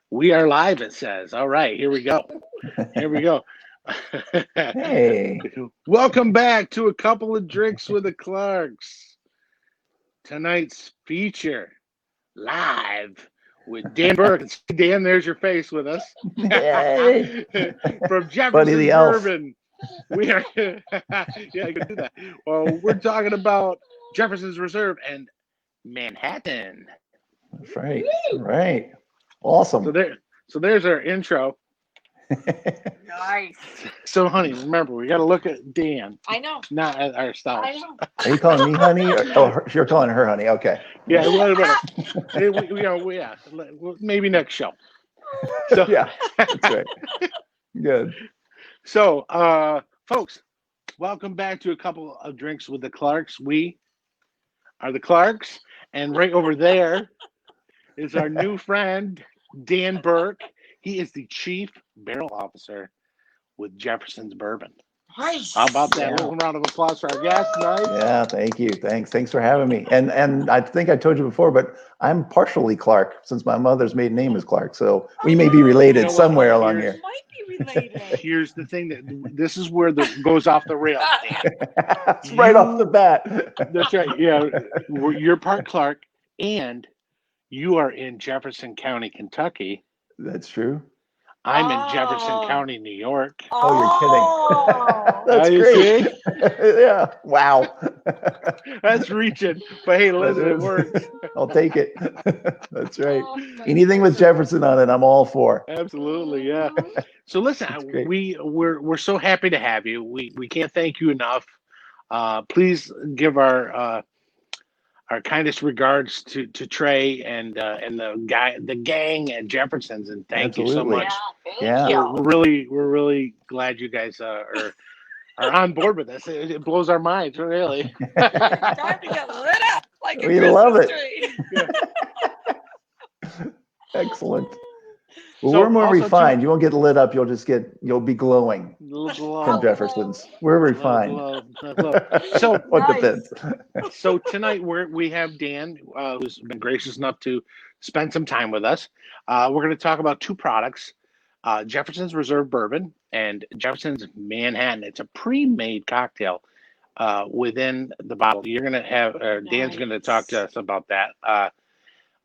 We are live, it says. All right, here we go. Here we go. Hey. Welcome back to A Couple of Drinks with the Clarks. Tonight's feature, live with Dan Burke. Dan, there's your face with us. Yay. From Buddy Jefferson the elf. Bourbon. We are, yeah, you can do that. Well, we're talking about Jefferson's Reserve and Manhattan. That's right. Right. Awesome. So there's our intro. Nice. So, honey, remember, we got to look at Dan, I know. not at ourselves. I know. Are you calling me honey? You're calling her honey. Okay. Yeah, maybe next show. So, Yeah, that's right. Good. So, folks, welcome back to A Couple of Drinks with the Clarks. We are the Clarks, and right over there is our new friend, Dan Burke. He is the Chief Barrel Officer with Jefferson's Bourbon. Nice. How about that? Yeah. Little round of applause for our guest tonight. Yeah, thank you. Thanks for having me. And I think I told you before, but I'm partially Clark since my mother's maiden name is Clark. So we may be related You know what? somewhere along here. Might be related. Here's the thing that this is where the goes off the rails, Dan. It's right off the bat. That's right. Yeah, you're part Clark, and you are in Jefferson County, Kentucky. That's true. I'm in Jefferson County, New York. Oh, you're Oh, kidding. That's you great. Yeah. Wow. That's reaching, but hey, listen, it is. works. I'll take it. That's right. Anything with Jefferson on it, I'm all for. Absolutely, yeah. So listen, great. we're so happy to have you. We can't thank you enough. Please give our kindest regards to Trey and the gang at Jefferson's, and thank you so Absolutely. much. Yeah, Yeah. thank you. We're really glad you guys are on board with us. It blows our minds, really. Time to get lit up like a We Christmas love it. tree. Excellent. Well, So we're more also, refined. You won't get lit up. You'll be glowing Glow. from Jefferson's. We're refined. Glow. So What Nice. depends? So tonight we have Dan, who's been gracious enough to spend some time with us. We're going to talk about two products, Jefferson's Reserve Bourbon and Jefferson's Manhattan. It's a pre-made cocktail within the bottle. You're going to have, Dan's going to talk to us about that.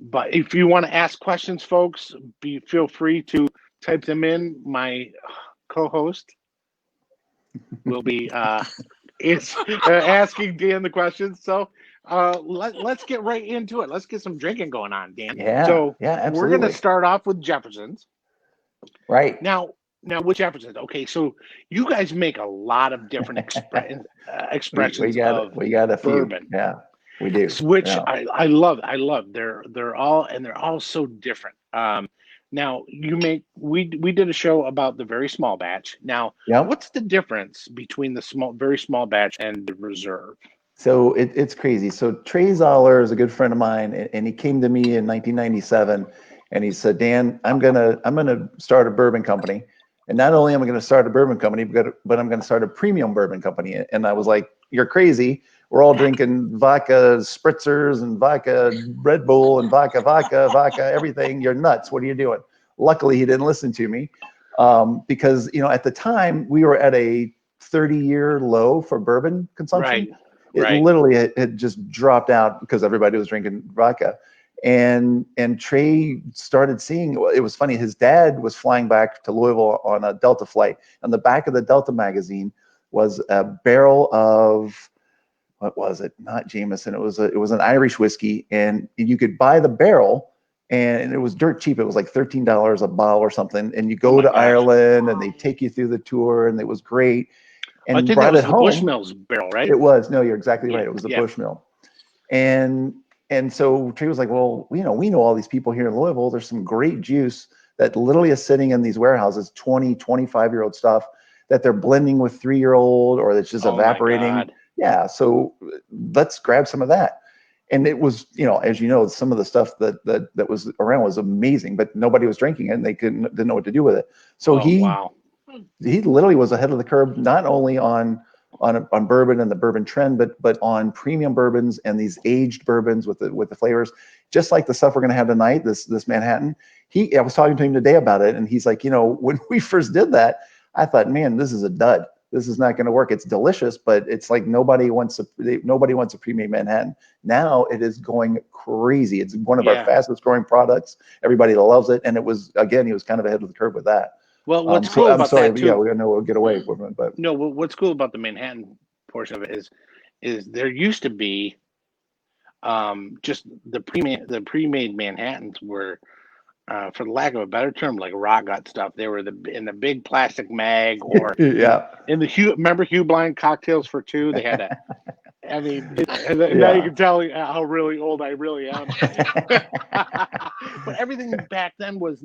But if you want to ask questions, folks, feel free to type them in. My co-host will be asking Dan the questions. So let's get right into it. Let's get some drinking going on, Dan. Yeah. So yeah, we're absolutely. going to start off with Jefferson's. Right. Now with Jefferson's, okay, so you guys make a lot of different expressions of we got a few. bourbon. Yeah, we do. Which Yeah. I love. They're all so different. Now we did a show about the very small batch. Now, Yep. what's the difference between the very small batch and the reserve? So it's crazy. So Trey Zoller is a good friend of mine, and he came to me in 1997, and he said, "Dan, I'm gonna start a bourbon company, and not only am I going to start a bourbon company, but I'm going to start a premium bourbon company." And I was like, "You're crazy. We're all drinking vodka spritzers and vodka Red Bull and vodka, everything. You're nuts. What are you doing?" Luckily, he didn't listen to me because at the time we were at a 30-year low for bourbon consumption. It literally had just dropped out because everybody was drinking vodka. And Trey started seeing, it was funny, his dad was flying back to Louisville on a Delta flight. On the back of the Delta magazine was a barrel of, what was it? Not Jameson. It was an Irish whiskey, and you could buy the barrel, and it was dirt cheap. It was like $13 a bottle or something. And you go to Ireland, and they take you through the tour, and it was great. And I think brought that was it the home. Bushmills barrel, right? It was. No, you're exactly right. It was the Yeah. Bushmill. And so Trey was like, "Well, we know all these people here in Louisville. There's some great juice that literally is sitting in these warehouses, 20, 25-year-old stuff that they're blending with 3-year-old, or it's just evaporating." My God. Yeah. So let's grab some of that. And it was, as you know, some of the stuff that was around was amazing, but nobody was drinking it, and they didn't know what to do with it. So he literally was ahead of the curve, not only on bourbon and the bourbon trend, but on premium bourbons and these aged bourbons with the flavors. just like the stuff we're going to have tonight, this Manhattan. I was talking to him today about it, and he's like, when we first did that, I thought, man, this is a dud. This is not going to work. It's delicious, but it's like nobody wants a pre-made Manhattan. Now it is going crazy. It's one of our fastest growing products. Everybody loves it, and he was kind of ahead of the curve with that. Well, what's cool about that too? Yeah, we know we'll get away from it, but no. What's cool about the Manhattan portion of it is there used to be just the pre-made Manhattans were, for the lack of a better term, like raw gut stuff. They were in the big plastic mag, or in the remember Hugh Blind cocktails for two. They had that. I mean, now you can tell how really old I really am. But everything back then was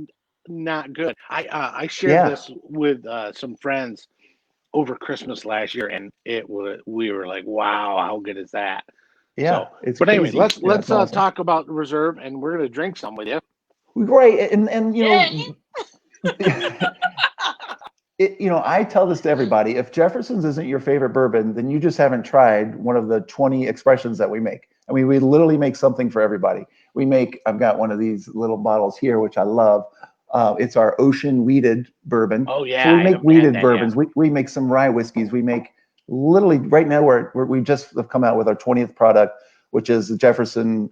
not good. I shared this with some friends over Christmas last year, and we were like, wow, how good is that? Yeah. But anyway, let's awesome. Talk about Reserve, and we're gonna drink some with you. Great, and I tell this to everybody: if Jefferson's isn't your favorite bourbon, then you just haven't tried one of the 20 expressions that we make. I mean, we literally make something for everybody. I've got one of these little bottles here, which I love. It's our ocean weeded bourbon. Oh yeah. So we make weeded bourbons. Yeah. We make some rye whiskeys. We make literally right now we just have come out with our 20th product, which is the Jefferson.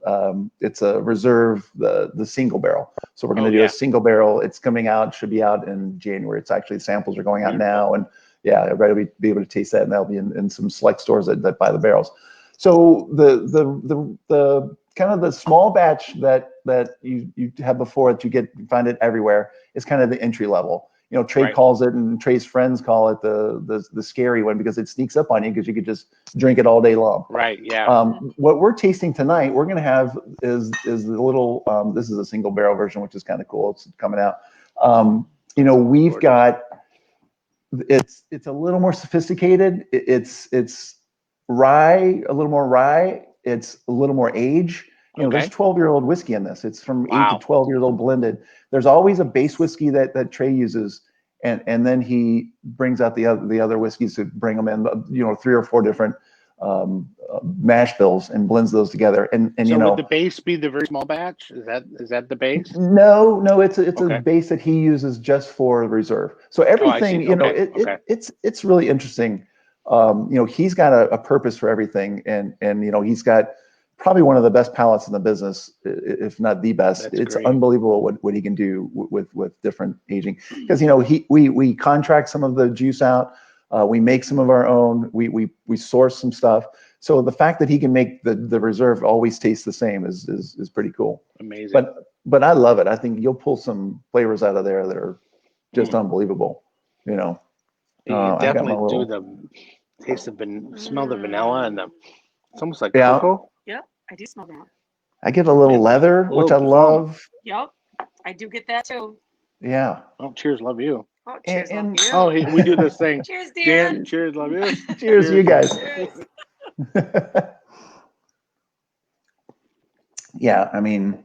It's a Reserve, the single barrel. So we're going to do a single barrel. It's coming out. Should be out in January. It's actually samples are going out now, and everybody will be able to taste that, and that'll be in some select stores that buy the barrels. So the kind of the small batch that you have before that you find it everywhere is kind of the entry level. Trey calls it, and Trey's friends call it the scary one, because it sneaks up on you because you could just drink it all day long. Right. Yeah. What we're tasting tonight, we're going to have is the little. This is a single barrel version, which is kind of cool. It's coming out. We've got. It's a little more sophisticated. It's rye, a little more rye. It's a little more age. There's 12-year-old whiskey in this. It's from 8 to 12 years old blended. There's always a base whiskey that Trey uses, and then he brings out the other whiskeys to bring them in. 3 or 4 different mash bills, and blends those together. And so would the base be the very small batch? Is that the base? No, it's a base that he uses just for Reserve. So everything, it's really interesting. He's got a purpose for everything, and he's got probably one of the best palates in the business, if not the best. That's it's great. Unbelievable what he can do with different aging, because we contract some of the juice out, we make some of our own, we source some stuff. So the fact that he can make the Reserve always taste the same is pretty cool. Amazing. But I love it. I think you'll pull some flavors out of there that are just unbelievable. You definitely do the taste smell the vanilla, and it's almost like cocoa. Yep, I do smell that. I get a little leather, which I love. Yep, I do get that too. Yeah. Oh, cheers, love you. Oh, cheers, love you. Oh, we do this thing. Cheers, Dan. Cheers, love you. Cheers, you guys. Yeah, I mean,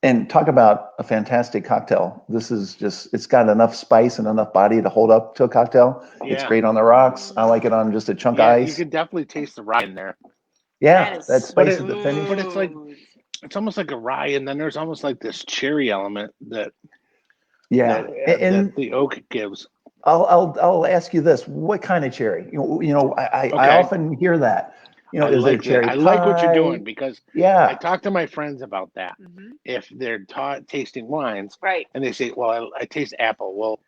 and talk about a fantastic cocktail. This is it's got enough spice and enough body to hold up to a cocktail. Yeah. It's great on the rocks. I like it on just a chunk of ice. You can definitely taste the rye in there. Yeah, that spice at the finish. But it's almost like a rye, and then there's almost like this cherry element that the oak gives. I'll ask you this: what kind of cherry? I often hear that. Is there cherry pie? I like what you're doing, because I talk to my friends about that. Mm-hmm. If they're tasting wines, and they say, "Well, I taste apple." Well,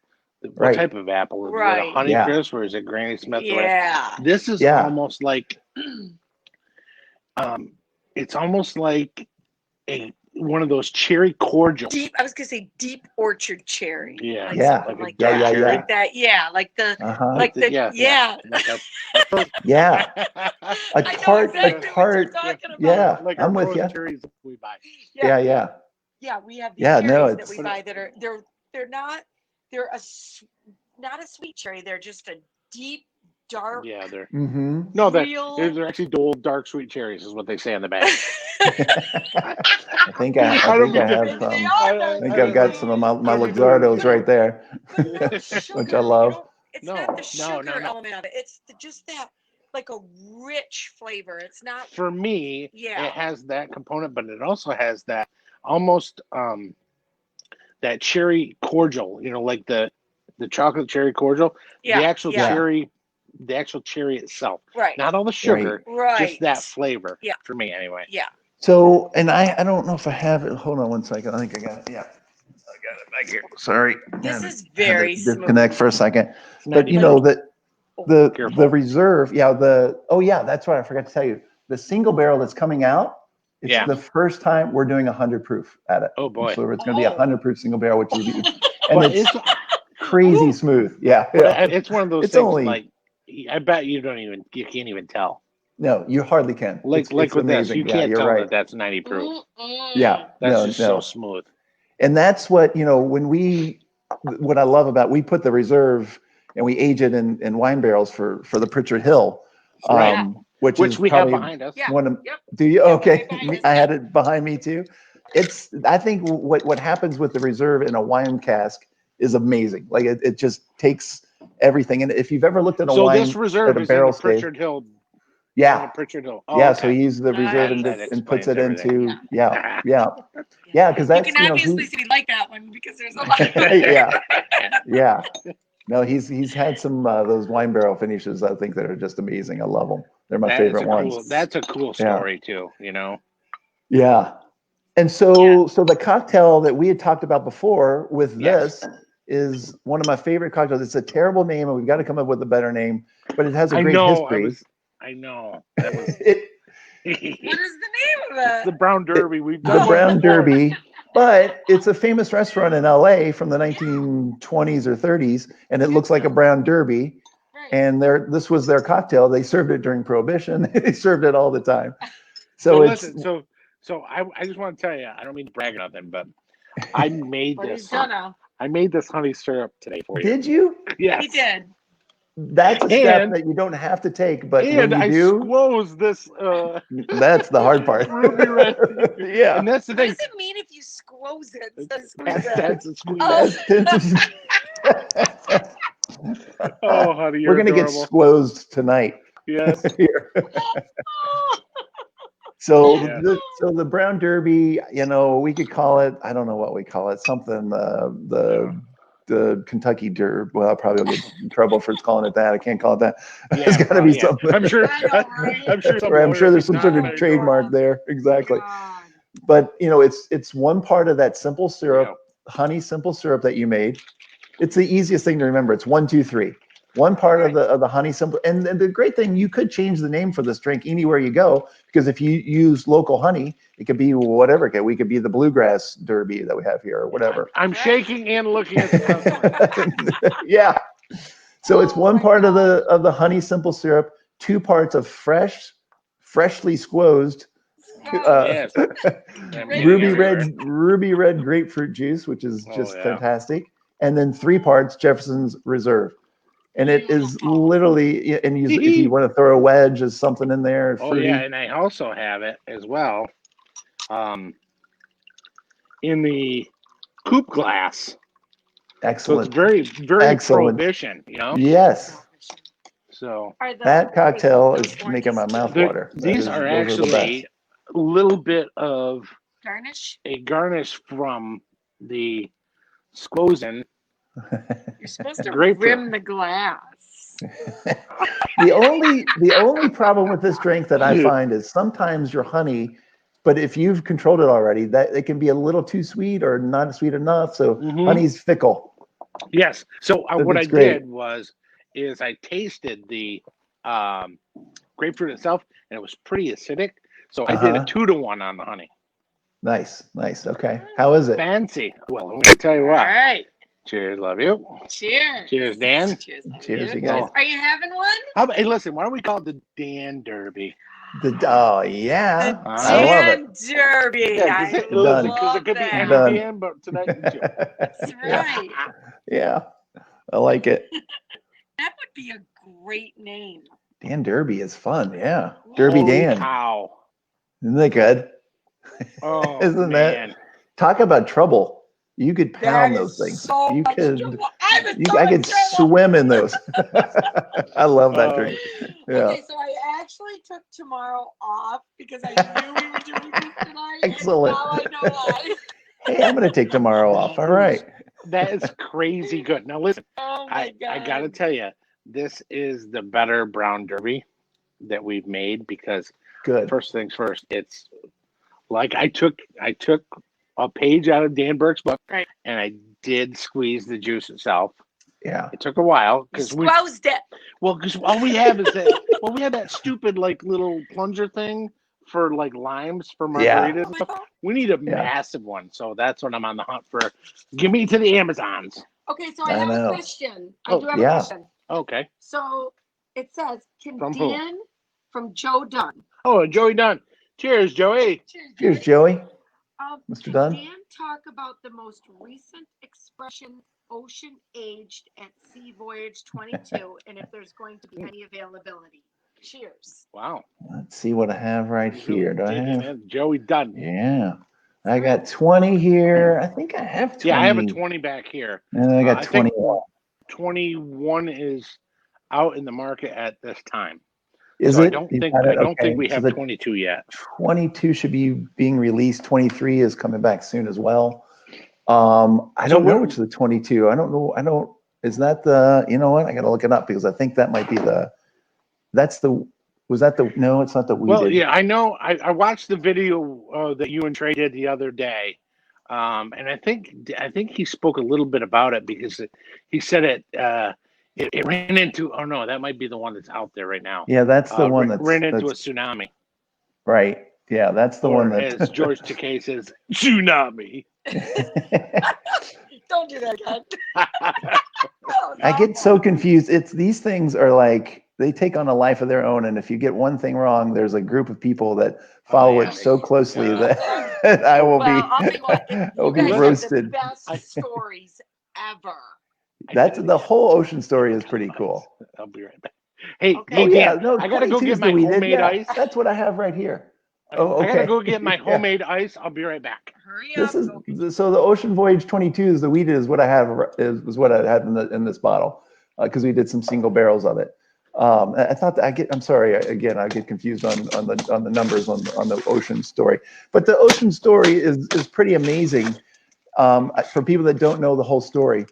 what type of apple? Is it a Honeycrisp or is it Granny Smith? Yeah, this is almost like, it's almost like one of those cherry cordials. I was gonna say deep orchard cherry. Yeah, like that. Yeah, like the a tart. Yeah, like I'm with you. Cherries we buy. Yeah, we have these cherries that we buy that are they're not a sweet cherry. They're just a deep, dark. Yeah, they're they're actually old dark sweet cherries is what they say on the bag. I think I've got some of my Luxardos right there, which I love. It's not the sugar element of it. It's just that like a rich flavor. It's not. For me, Yeah. it has that component, but it also has that almost that cherry cordial. You know, like the chocolate cherry cordial. Yeah. The actual yeah. cherry, the actual cherry itself. Right. Not all the sugar. Right. Just that flavor. Yeah. For me, anyway. Yeah. So, and I don't know if I have it. Hold on one second. I think I got it. Yeah. I got it back here. Sorry. This Yeah, is I had to very smooth. disconnect for a second. But you 90 know that the Careful. reserve, yeah, that's right. I forgot to tell you. The single barrel that's coming out, it's Yeah. the first time we're doing 100 proof at it. Oh boy. So it's going to be a 100 proof single barrel, which is, and But it's crazy smooth. Yeah. Yeah. It's one of those It's things. only- Like I bet you can't even tell. No, you hardly can. Like It's with this, amazing. you Yeah, can't you're tell right. that that's 90 proof. Yeah. That's just so smooth. And that's what, what I love about, we put the reserve and we age it in wine barrels for the Pritchard Hill, Right. which Which is we have probably behind us. Yeah. one of, Yep. do you? Yeah, Okay. right behind us. I had it behind me too. I think what happens with the reserve in a wine cask is amazing. Like it just takes everything. And if you've ever looked at a So wine this reserve at a is in barrel the stage, Pritchard Hill. yeah. Pritchard Hill. Oh, Yeah, okay. so he uses the reserve Nice. and puts it That explains into, yeah, because You that's, can obviously see like that one because there's a lot. yeah. No, he's had some those wine barrel finishes, I think, that are just amazing. I love them. They're my favorite ones. That's a cool story too, Yeah. And so the cocktail that we had talked about before with this is one of my favorite cocktails. It's a terrible name, and we've got to come up with a better name, but it has a great history. I know. That was, What is the name of it? The Brown Derby. We've done The Brown one before. Derby, but it's a famous restaurant in LA from the 1920s or 30s, and it looks like a Brown Derby. Right. And this was their cocktail. They served it during Prohibition. They served it all the time. So listen, so I just want to tell you, I don't mean to brag or nothing, but I made this. I made this honey syrup today for you. Did you? Yes. He did. That's a step that you don't have to take, but when you do, squoze this. That's the hard part. Ruby red. Yeah. And that's the What thing. does it mean if you squoze it? That's a squeeze. Oh, honey, we're gonna get squozed tonight. Yes. So the Brown Derby, we could call it, I don't know what we call it, something, the Kentucky Derby. Well, I probably will get in trouble for calling it that. I can't call it that. There's got to be something. I'm sure. I'm sure there's some sort of trademark there. Exactly. God. But it's one part of that simple syrup, honey simple syrup that you made. It's the easiest thing to remember. It's 1, 2, 3. One part of the honey simple, and the great thing, you could change the name for this drink anywhere you go, because if you use local honey, it could be whatever. We could be the Bluegrass Derby that we have here, or whatever. I'm shaking and looking at the customer. Yeah. So it's one part of the honey simple syrup, 2 parts of freshly squozed ruby red grapefruit juice, which is just fantastic, and then 3 parts Jefferson's Reserve. And it is literally, and if you want to throw a wedge as something in there. And I also have it as well in the coupe glass. Excellent. So it's very, very excellent. Prohibition, Yes. So that cocktail is making my mouth water. These are actually a little bit of garnish from the squozing. You're supposed to rim the glass. The only problem with this drink that I find is sometimes your honey, but if you've controlled it already, that it can be a little too sweet or not sweet enough. So honey's fickle. Yes. So what I did is I tasted the grapefruit itself, and it was pretty acidic. So I did a 2-to-1 on the honey. Nice. Okay. How is it? Fancy. Well, I'm going to tell you what. All right. Cheers, love you. Cheers. Cheers, Dan. Cheers, you guys. Are you having one? Hey, listen, why don't we call it the Dan Derby? I love it. Dan Derby. Yeah, because it could be any Dan, but tonight it's you. That's right. Yeah, I like it. That would be a great name. Dan Derby is fun. Yeah, Derby Dan. Wow. Isn't that good? Oh, Isn't that? Talk about trouble. You could pound those things. So you could. I could swim in those. I love that drink. Yeah. Okay, so I actually took tomorrow off because I knew we were doing this tonight. Excellent. And now I know why. Hey, I'm going to take tomorrow off. All right. That is crazy good. Now listen, Oh my God. I gotta tell you, this is the better brown derby that we've made because Good. first things first, it's like I took a page out of Dan Burke's book, Right. and I did squeeze the juice itself. Yeah. It took a while because Squozed it. because all we have is that we have that stupid like little plunger thing for like limes for margaritas and stuff. We need a massive one, so that's what I'm on the hunt for. Give me to the Amazons. Okay, so I have a question. I do have a question. Okay. So it says, From Dan from Joe Dunn. Oh, Joey Dunn. Cheers, Joey. Cheers, Joey. Mr. Dunn. Dan talk about the most recent expression ocean aged at Sea Voyage 22 and if there's going to be any availability. Cheers. Wow. Let's see what I have right here. Do I have Joey Dunn? Yeah. I got 20 here. I think I have 20. Yeah, I have a 20 back here. And I got 20. 21 is out in the market at this time. Is so it? I don't think we have 22 yet. 22 should be being released. 23 is coming back soon as well. I don't know which of the 22. I don't know. Is that the, you know what? I got to look it up because I think that might be no, it's not the weeded. Well, yeah, I know. I watched the video that you and Trey did the other day. And I think he spoke a little bit about it because he said it ran into, oh no, that might be the one that's out there right now. Yeah, that's the one that ran into a tsunami. Right. Yeah, that's the one that, as George Takei says, tsunami. Don't do that again. I get so confused. These things are like, they take on a life of their own. And if you get one thing wrong, there's a group of people that follow it so closely that I will be roasted. The best stories ever. That's the whole ocean story is pretty cool. I'll be right back. Hey, Dan, I gotta go get my homemade ice. That's what I have right here. Oh, okay. I gotta go get my homemade ice. I'll be right back. Hurry up. So the Ocean Voyage 22 is the weeded is what I have is what I had in this bottle because we did some single barrels of it. I thought that I'm sorry again, I get confused on the numbers on the ocean story, but the ocean story is pretty amazing. For people that don't know the whole story,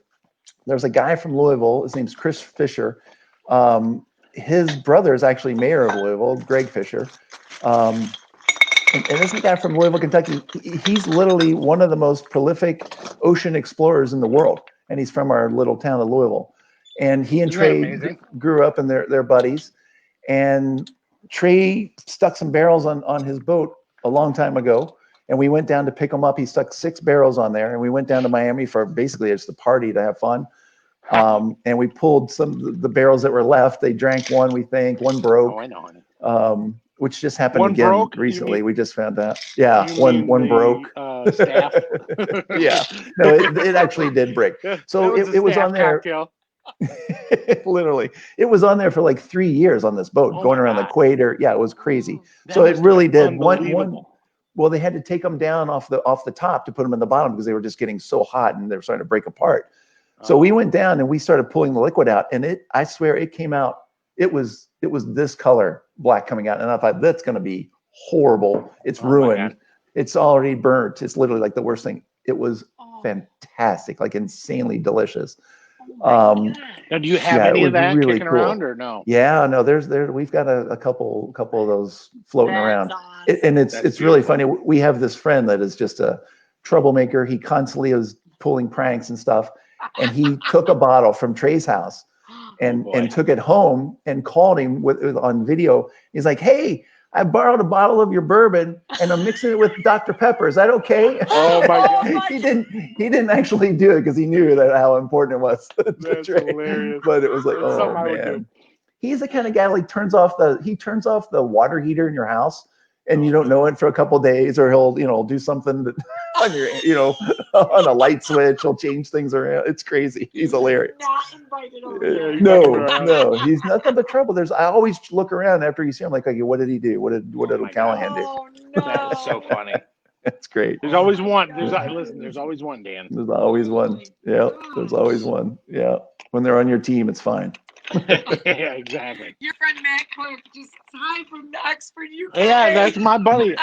there's a guy from Louisville. His name's Chris Fisher. His brother is actually mayor of Louisville, Greg Fisher. And this is a guy from Louisville, Kentucky. He's literally one of the most prolific ocean explorers in the world, and he's from our little town of Louisville. And he and Trey grew up and they're buddies. And Trey stuck some barrels on his boat a long time ago. And we went down to pick them up. He stuck 6 barrels on there. And we went down to Miami for basically just a party to have fun. And we pulled some of the barrels that were left. They drank one, we think. One broke. Oh, I know. Which just happened again recently. We just found out. Yeah, one broke. Staff. Yeah. No, it actually did break. So it was on there. Cocktail. Literally, it was on there for like 3 years on this boat, going around the equator. Yeah, it was crazy. So it really did. Well, they had to take them down off the top to put them in the bottom because they were just getting so hot and they were starting to break apart. So we went down and we started pulling the liquid out, and I swear it came out. It was this color black coming out, and I thought that's going to be horrible. It's ruined. It's already burnt. It's literally like the worst thing. It was fantastic, like insanely delicious. Now, do you have any of that really kicking around or no? Yeah, no. We've got a couple of those floating around, and it's really funny. We have this friend that is just a troublemaker. He constantly is pulling pranks and stuff, and he took a bottle from Trey's house and took it home and called him on video. He's like, "Hey, I borrowed a bottle of your bourbon and I'm mixing it with Dr. Pepper. Is that okay?" Oh my God. He didn't actually do it because he knew how important it was. That's hilarious. But it was like, oh man. He's the kind of guy like turns off the water heater in your house and you don't know it for a couple of days, or he'll do something that on your on a light switch. He'll change things around. It's crazy. He's hilarious. Not invited over. No, he's nothing but trouble. I always look around after you see him, like, what did he do? What did O'Callahan do? Oh no, that is so funny. That's great. There's always one. There's always one, Dan. There's always one. Yeah, there's always one. Yeah. When they're on your team, it's fine. Yeah, exactly. Your friend Matt Clark just hi from Oxford, UK. Yeah, that's my buddy.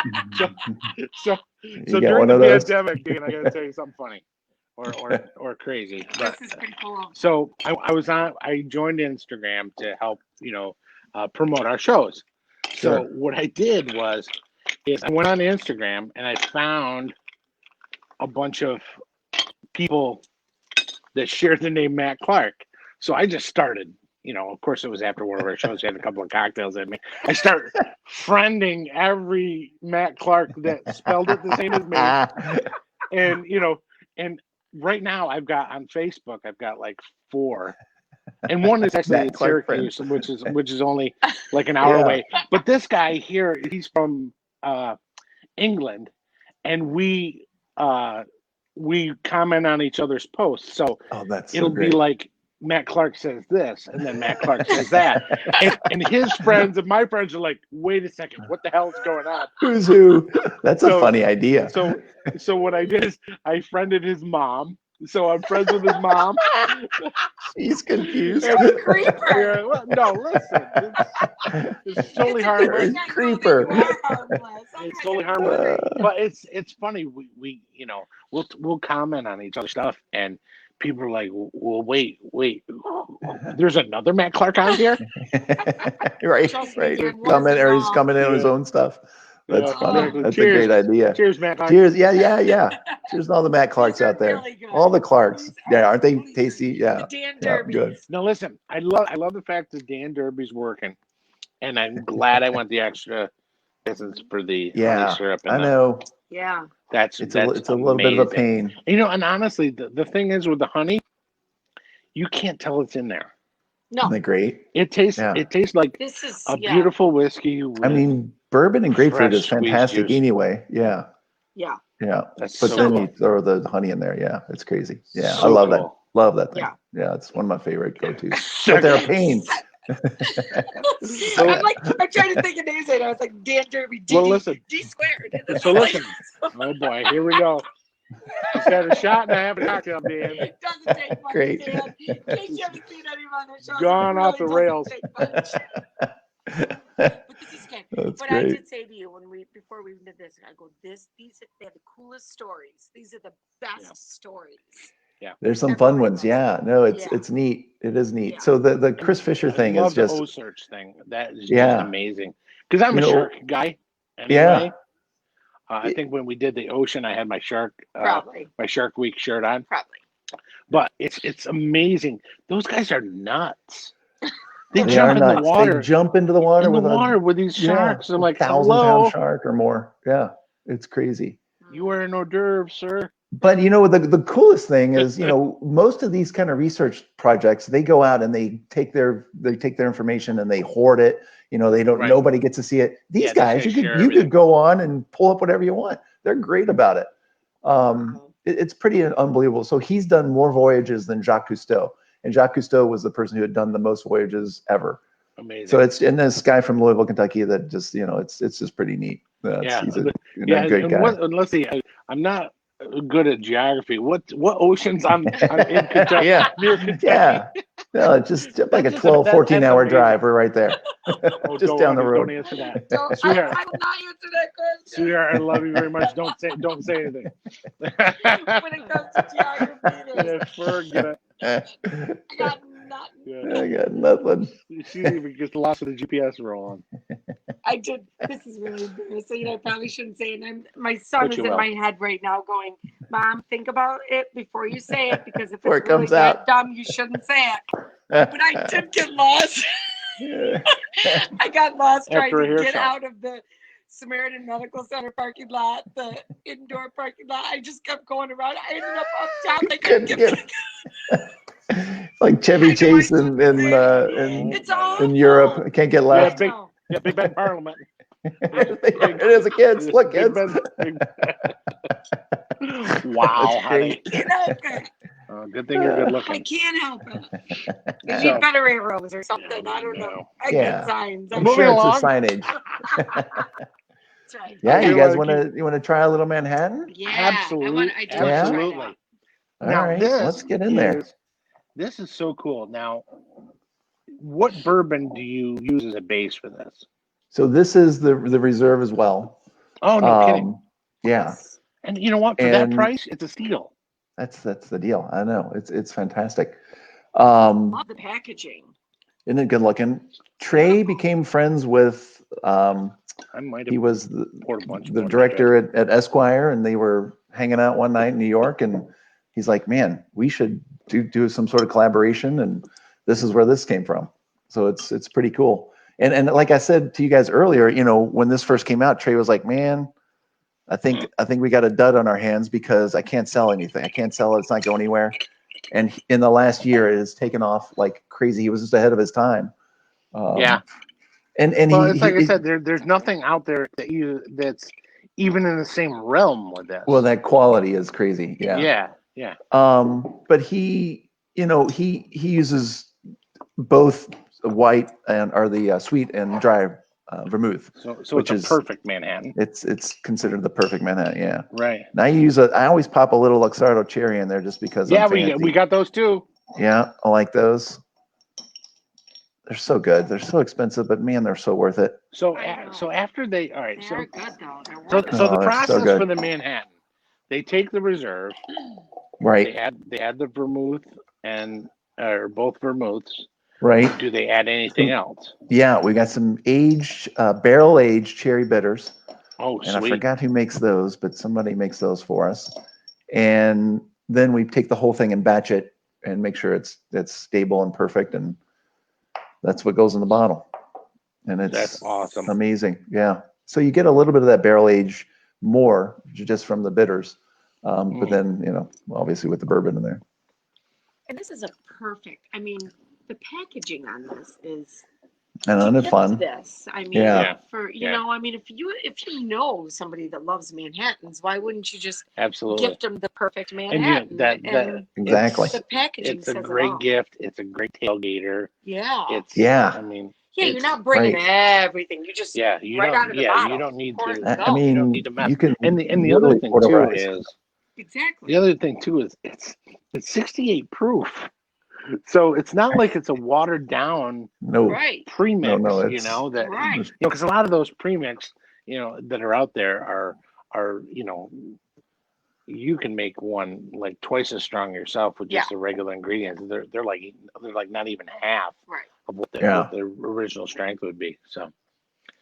So during the pandemic, Dan, I gotta tell you something funny or crazy. But, this has been cool. So I joined Instagram to help, promote our shows. So what I did is I went on Instagram and I found a bunch of people that shared the name Matt Clark. So I just started, of course it was after one of our shows, we had a couple of cocktails at me. I start friending every Matt Clark that spelled it the same as me. And, and right now I've got on Facebook, I've got like 4. And one is actually in Syracuse, which is only like an hour away. But this guy here, he's from England, and we comment on each other's posts. So it'll be like Matt Clark says this, and then Matt Clark says that, and his friends and my friends are like, "Wait a second, what the hell is going on? Who's who?" That's a funny idea. So what I did is I friended his mom. So I'm friends with his mom. She's confused. Creeper. No, listen. It's totally harmless. Creeper. It's totally harmless. But it's funny. We'll comment on each other's stuff, and people are like, "Well, wait. There's another Matt Clark on here." Right. Comment, or he's coming in on his own stuff. That's funny. Exactly. That's a great idea. Cheers, Matt Clark. Cheers. Yeah. Cheers to all the Matt Clarks out there. Really all the Clarks. Yeah, aren't they tasty? Yeah. The Dan Derby. Good. Now listen, I love the fact that Dan Derby's working, and I'm glad I went the extra distance for the honey syrup. I know. Yeah. It's a little bit of a pain. And honestly, the thing is with the honey, you can't tell it's in there. No. Isn't that great? It tastes like beautiful whiskey. I mean, bourbon and grapefruit is fantastic anyway. Yeah. Yeah. But then you throw the honey in there. Yeah, it's crazy. Yeah, I love that. Love that thing. Yeah, it's one of my favorite go-tos. But they're a pain. I'm trying to think of names, and I was like Dan Derby, D squared. So listen. Oh boy, here we go. Just had a shot and a half a cocktail, Dan. It doesn't take much, Great. Dan. In case you haven't seen any of our shows, gone off the rails. But this is good. That's but great. I did say to you before we did this, I go, they have the coolest stories. These are the best stories. Yeah. There's some fun ones. Yeah. No, it's neat. It is neat. Yeah. So the Chris Fisher thing is just the O-Search thing. That is just amazing. Because I'm a shark guy. Anyway. Yeah. I think when we did the ocean, I had my Shark Week shirt on. Probably. But it's amazing. Those guys are nuts. They jump in the water. They jump into the water with these sharks. I'm like, 1,000-pound shark or more. Yeah, it's crazy. You are an hors d'oeuvre, sir. But the coolest thing is, most of these kind of research projects, they go out and they take their information and they hoard it. Nobody gets to see it. These guys, you could go on and pull up whatever you want. They're great about it. It's pretty unbelievable. So he's done more voyages than Jacques Cousteau, and Jacques Cousteau was the person who had done the most voyages ever. Amazing. So it's in this guy from Louisville, Kentucky, that just it's just pretty neat. He's a good guy. Let's see. I'm not good at geography. What oceans in Kentucky? Near Kentucky? Yeah. No, just like a 12-14-hour drive. We're right there. Just down the road. Don't answer that. Sweetheart, I will not answer that question. Sweetheart, I love you very much. Don't say anything. When it comes to geography, forget it. I got nothing. Yeah. I got nothing. She even gets lost with the GPS roll on. I did. This is really embarrassing. I probably shouldn't say it. And my son is in my head right now going, Mom, think about it before you say it, because if it's really that dumb, you shouldn't say it. But I did get lost. I got lost trying to get out of the Samaritan Medical Center parking lot, the indoor parking lot. I just kept going around. I ended up uptown. I couldn't get like Chevy Chase in Europe. I can't get left. Big Ben Parliament. It is a kids. Look, kids. Wow, honey. Can't help it. Good thing you're good looking. I can't help it. You need better arrows or something. I don't know. I get signs. I'm sure it's a signage. That's right. Yeah, Okay, you guys well, want to try a little Manhattan? Yeah, Absolutely, I do want to try absolutely. that. All Now right, this let's get in there. This is so cool. Now, what bourbon do you use as a base for this? So this is the reserve as well. Oh, no kidding. Yeah. And you know what? For that price, it's a steal. That's the deal. I know. It's fantastic. Love the packaging. Isn't it good looking? Trey became friends with I might he have was poured a bunch the more director at Esquire, and they were hanging out one night in New York, and he's like, man, we should do some sort of collaboration, and this is where this came from. So it's pretty cool. And like I said to you guys earlier, you know, when this first came out, Trey was like, man, I think we got a dud on our hands because I can't sell anything. I can't sell it. It's not going anywhere. And in the last year, it has taken off like crazy. He was just ahead of his time. Yeah. And well, it's like I said, there's nothing out there that's even in the same realm with this. Well, that quality is crazy. Yeah. Yeah. But he, you know, he uses both white or the sweet and dry vermouth. So it's a perfect Manhattan. It's considered the perfect Manhattan. Yeah. Right. And I always pop a little Luxardo cherry in there just because. Yeah, we got those too. Yeah, I like those. They're so good. They're so expensive, but man, they're so worth it. So after they, all right. They're good though. So the process for the Manhattan, they take the reserve, right? They add the vermouth or both vermouths, right? Do they add anything else? Yeah, we got some barrel aged cherry bitters. Oh, and sweet. I forgot who makes those, but somebody makes those for us. And then we take the whole thing and batch it and make sure it's stable and perfect, and that's what goes in the bottle. And that's awesome. Amazing. Yeah. So you get a little bit of that barrel age more just from the bitters. But then, you know, obviously with the bourbon in there. And this is a perfect, I mean, the packaging on this is and fun. This, I mean, you know, I mean, if you know somebody that loves Manhattans, why wouldn't you just gift them the perfect Manhattan? And exactly. The packaging it's a great gift. It's a great tailgater. Yeah. I mean, you're not bringing everything. You just you out of the bottle. You don't need to. I mean, you don't need to mess. You can. And the other thing too is The other thing too is it's 68 proof. So it's not like it's a watered down premix, you know, because a lot of those premix, you know, that are out there are, you know, you can make one like twice as strong yourself with just the regular ingredients. They're like not even half of what the original strength would be. So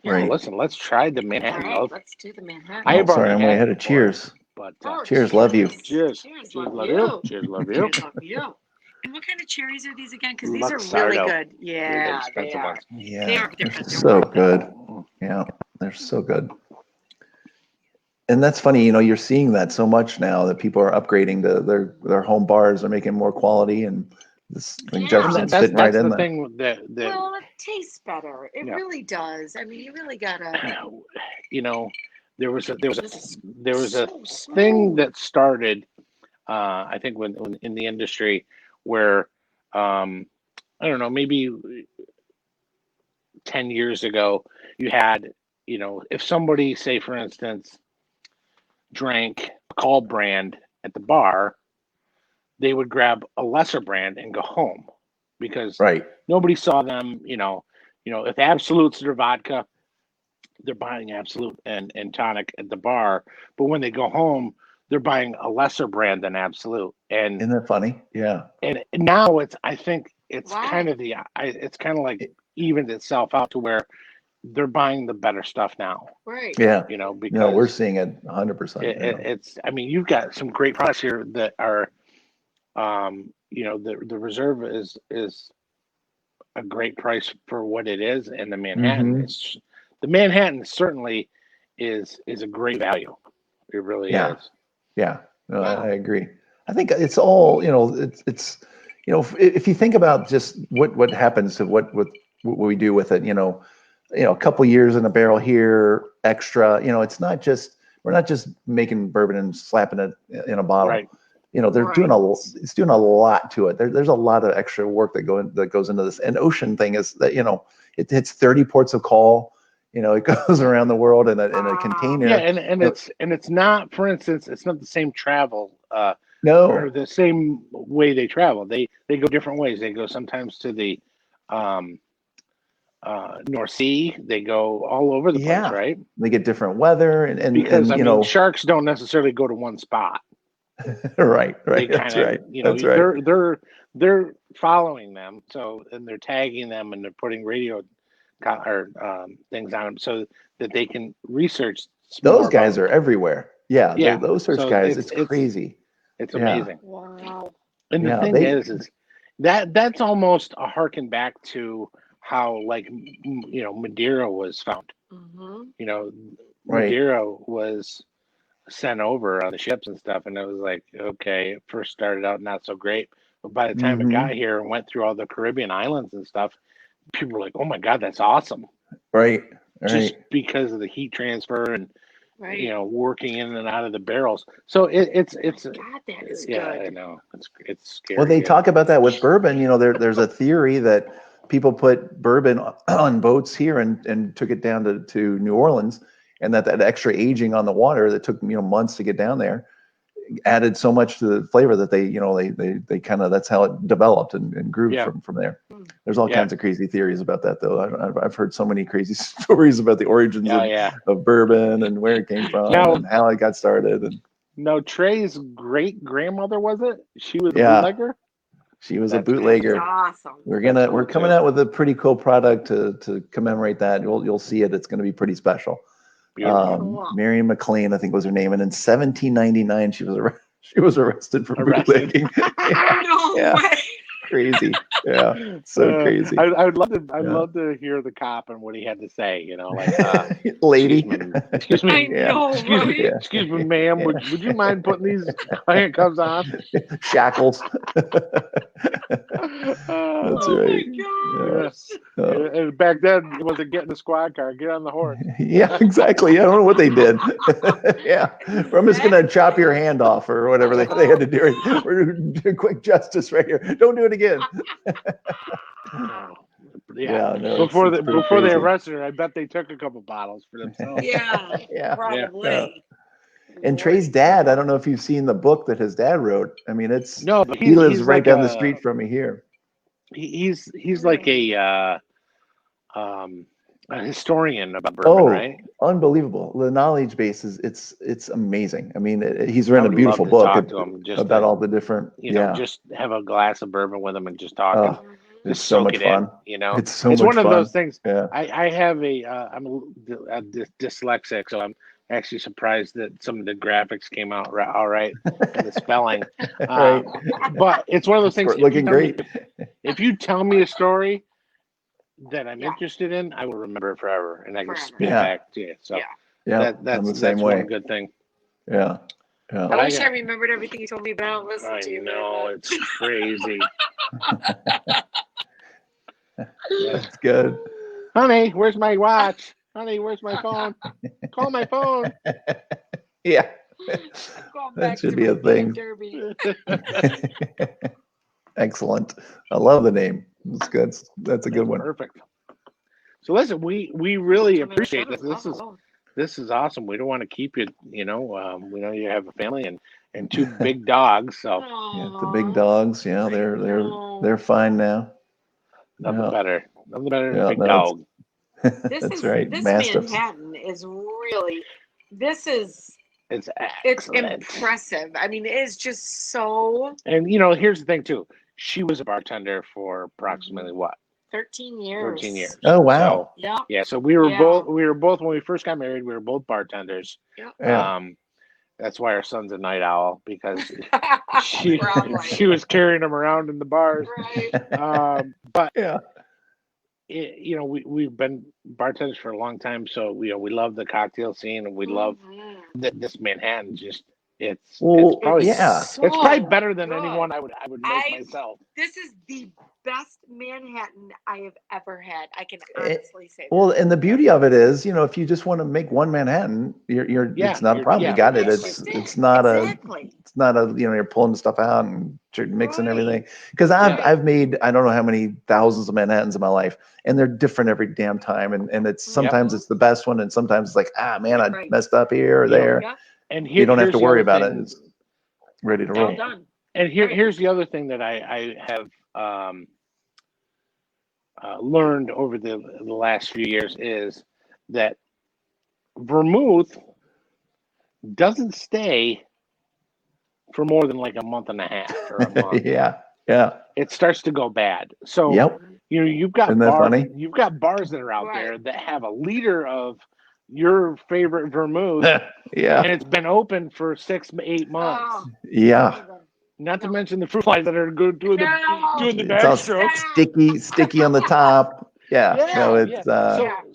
well, listen, let's try the Manhattan. All right, let's do the Manhattan. I'm way ahead of cheers. But cheers, love you. Cheers, love you. Cheers, love you. Cheers, love you. And what kind of cherries are these again? Because these are really good. Yeah, they are. Yeah, they're so good. Yeah, they're so good. And that's funny, you know, you're seeing that so much now that people are upgrading to their home bars. They're making more quality, and this Jefferson's sitting right in there. Thing that well, it tastes better. It really does. I mean, you really gotta. You know, there was a thing that started, I think, when in the industry where I don't know, maybe 10 years ago, you had, you know, if somebody, say for instance, drank a Call brand at the bar, they would grab a lesser brand and go home because nobody saw them. You know, if Absolute's their vodka, they're buying Absolute and tonic at the bar, but when they go home, they're buying a lesser brand than Absolute. And isn't that funny? Yeah. And now I think it's kind of it's kind of like evened itself out to where they're buying the better stuff now. Right. Yeah. You know, because we're seeing it 100%. It's, I mean, you've got some great products here that are, you know, the Reserve is a great price for what it is. And the Manhattan the Manhattan certainly is a great value. It really is. Yeah, no, I agree. I think it's all, you know, it's you know, if you think about just what happens to what we do with it, you know, a couple years in a barrel here, extra, you know, it's not just, we're not just making bourbon and slapping it in a bottle. Right. You know, they're doing it's doing a lot to it. There's a lot of extra work that goes into this. And Ocean thing is that, you know, it hits 30 ports of call. it goes around the world in a container. Yeah, and it's not, for instance, it's not the same travel. No. Or the same way they travel. They go different ways. They go sometimes to the North Sea. They go all over the place, right? They get different weather and because I mean, sharks don't necessarily go to one spot. right. They That's right. That's right. They're following them, and they're tagging them and they're putting radio or things on them so that they can research. Those guys are everywhere. Yeah. Those search guys. It's crazy. It's amazing. Wow. And the thing is that's almost a harken back to how, like, Madeira was found. Madeira was sent over on the ships and stuff, and it was like, okay, it first started out not so great, but by the time it got here and went through all the Caribbean islands and stuff, people were like, oh my God, that's awesome. Right. Just because of the heat transfer and working in and out of the barrels. So it's God, that is good. I know. It's scary. Well, they talk about that with bourbon. There's a theory that people put bourbon on boats here and took it down to New Orleans, and that extra aging on the water that took months to get down there added so much to the flavor that they kind of, that's how it developed and grew from there. There's all kinds of crazy theories about that, though. I've heard so many crazy stories about the origins of bourbon and where it came from and how it got started. And no, Trey's great grandmother, was it? She was a bootlegger. She was a bootlegger. Awesome. We're coming out with a pretty cool product to commemorate that. You'll see it. It's going to be pretty special. Mary McLean, I think, was her name, and in 1799 she was arrested for bootlegging. No way. Crazy. Yeah, so crazy. I'd love to hear the cop and what he had to say. Like, lady, excuse me, excuse me, ma'am. Would you mind putting these handcuffs on? Shackles. That's right. Yes. And back then, it wasn't getting the squad car. Get on the horse. Yeah, exactly. I don't know what they did. I'm just gonna chop your hand off or whatever they had to do. We're doing quick justice right here. Don't do it again. Before they arrested her, I bet they took a couple bottles for themselves. Yeah, probably. Yeah. And Trey's dad, I don't know if you've seen the book that his dad wrote. I mean, he lives right like down the street from me here. He's like a historian about bourbon, right? Unbelievable! The knowledge base it's amazing. I mean, he's written a beautiful book about all the different. Just have a glass of bourbon with him and just talk. It's so much fun. It's one of those things. Yeah. I have I'm a dyslexic, so I'm actually surprised that some of the graphics came out all right and the spelling. Right. But it's one of those things. Looking great. If you tell me a story that I'm interested in, I will remember it forever, and I can spit back to you. So that's the same way. One good thing. Yeah. I wish I remembered everything you told me about. Listen to you. I know, it's crazy. That's good. Honey, where's my watch? Honey, where's my phone? Call my phone. Yeah. That should be a thing. Excellent. I love the name. It's good. That's a good one. Perfect. So listen, we really appreciate this. This is awesome. We don't want to keep you. We know you have a family and two big dogs. So the big dogs. Yeah, they're fine now. Nothing better than a big dog. That's right. This Mastiffs. Manhattan is really. It's excellent. It's impressive. I mean, it is just so. And here's the thing too. She was a bartender for approximately what? 13 years. 13 years. Oh wow. So, yeah. So we were both when we first got married. We were both bartenders. Yeah. That's why our son's a night owl, because she was carrying him around in the bars. Right. But we've been bartenders for a long time, so we love the cocktail scene, and we love that this Manhattan It's Well, probably yeah. so it's probably better than good. anyone I would make myself. This is the best Manhattan I have ever had. I can honestly say that. Well, and the beauty of it is, you know, if you just want to make one Manhattan, it's not a problem. You got it. It's not it's not a, you know, you're pulling stuff out and mixing everything. Because I've made, I don't know how many thousands of Manhattans in my life, and they're different every damn time. And it's sometimes it's the best one, and sometimes it's like, man, I messed up here or there. And you don't have to worry about it. It's ready to roll. Done. And here's the other thing that I have learned over the last few years is that vermouth doesn't stay for more than like a month and a half or a month. Yeah. It starts to go bad. So you know, you've got bars that are out there that have a liter of your favorite vermouth, and it's been open for 6-8 months. Not to mention the fruit flies that are good doing the backstroke. Sticky on the top.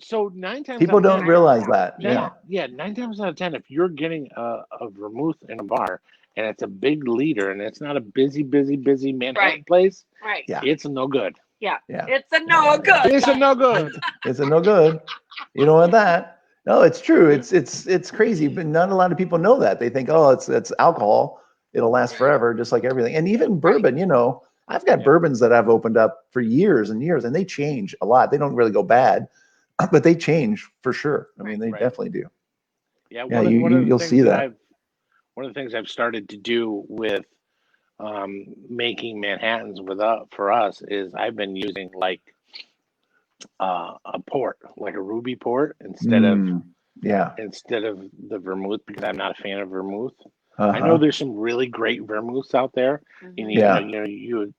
So 9 times people don't realize that. 9 times out of 10, if you're getting a vermouth in a bar and it's a big liter and it's not a busy Manhattan place, it's no good. It's a no good. It's a no good. It's a no good. You don't want that. No, it's true. It's crazy, but not a lot of people know that. They think, oh, it's alcohol. It'll last forever, just like everything. And even bourbon, you know, I've got bourbons that I've opened up for years and years, and they change a lot. They don't really go bad, but they change for sure. I mean, they definitely do. Yeah, you'll see that. One of the things I've started to do with making Manhattans for us is I've been using like a port, like a ruby port, instead of the vermouth, because I'm not a fan of vermouth. I know there's some really great vermouths out there, and and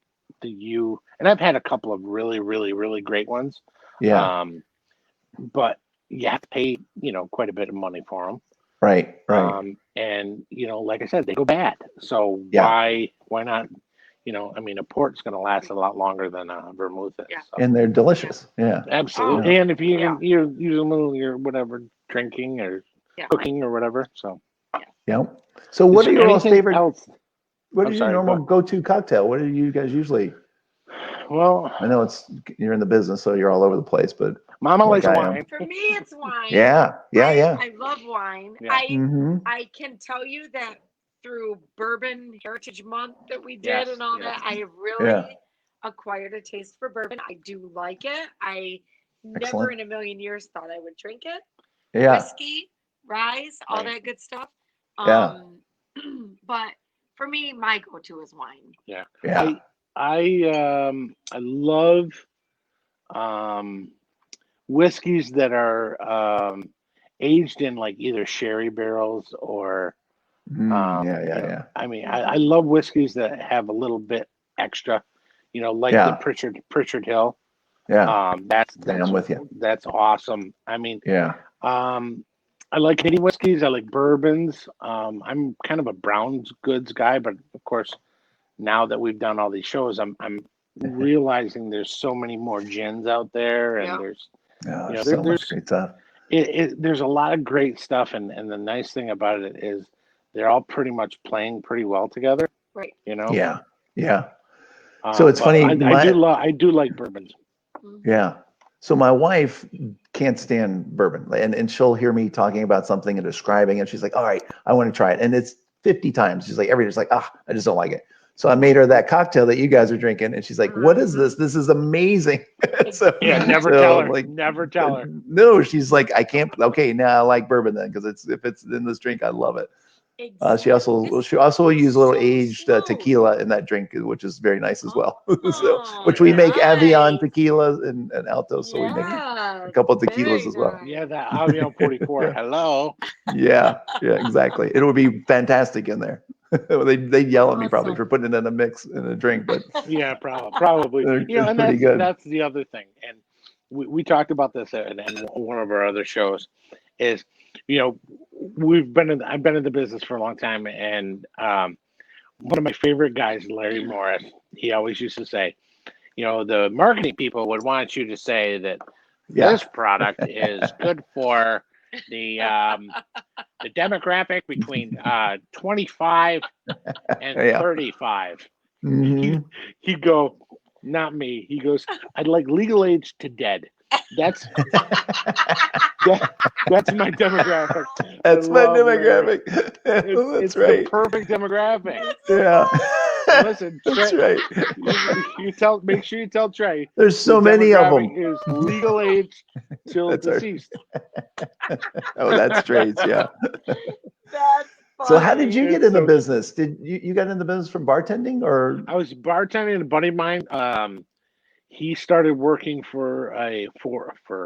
I've had a couple of really great ones. But you have to pay, you know, quite a bit of money for them. Right. And you know, like I said, they go bad. So why not? You know, I mean, a port's going to last a lot longer than a vermouth is. So. And they're delicious. Absolutely. And if you can use them in your whatever drinking or cooking or whatever, so. So what are your all favorite? What is your normal go go-to cocktail? What do you guys usually? Well, I know you're in the business, so you're all over the place, but Mama likes wine. For me, it's wine. I love wine. I can tell you that through Bourbon Heritage Month that we did and all that, I have really acquired a taste for bourbon. I do like it. I never in a million years thought I would drink it. Whiskey, rye, all that good stuff. But for me, my go-to is wine. I love whiskeys that are aged in like either sherry barrels or I mean, I love whiskeys that have a little bit extra, you know, like the Pritchard Hill. That's I'm with you. That's awesome. I mean, I like Canadian whiskeys. I like bourbons. I'm kind of a brown goods guy, but of course, now that we've done all these shows, I'm realizing there's so many more gins out there, and there's so much great stuff. There's a lot of great stuff, and the nice thing about it is they're all pretty much playing pretty well together. Right. You know. So it's funny. I do like bourbons. So my wife can't stand bourbon, and she'll hear me talking about something and describing, and she's like, "All right, I want to try it." And it's 50 times. She's like, she's like, I just don't like it. So I made her that cocktail that you guys are drinking, and she's like, "What is this? This is amazing." Never tell her. Never tell her. No, she's like, "I can't." Okay, now I like bourbon then, because if it's in this drink, I love it. She also will use a little aged tequila in that drink, which is very nice as well. Which we make Avion tequila and Alto, so we make a couple of tequilas as well. Yeah, that Avion 44. Hello. Yeah, exactly. It would be fantastic in there. They'd yell at me probably for putting it in a mix in a drink, but probably. And that's the other thing, and we talked about this in one of our other shows. Is, you know, I've been in the business for a long time, and one of my favorite guys, Larry Morris, he always used to say, you know, the marketing people would want you to say that this product is good for, the demographic between 25 and 35. Mm-hmm. He'd go, not me. He goes, I'd like legal age to dead. That's that's my demographic. That's my demographic. It's right. the perfect demographic. Yeah. Listen, that's Trey, right. Make sure you tell Trey. There's so many of them. Is legal age till That's deceased. Oh, that's Trey's. Yeah. That's funny. So how did you get in the business? Did you got in the business from bartending, or? I was bartending. A buddy of mine, he started working for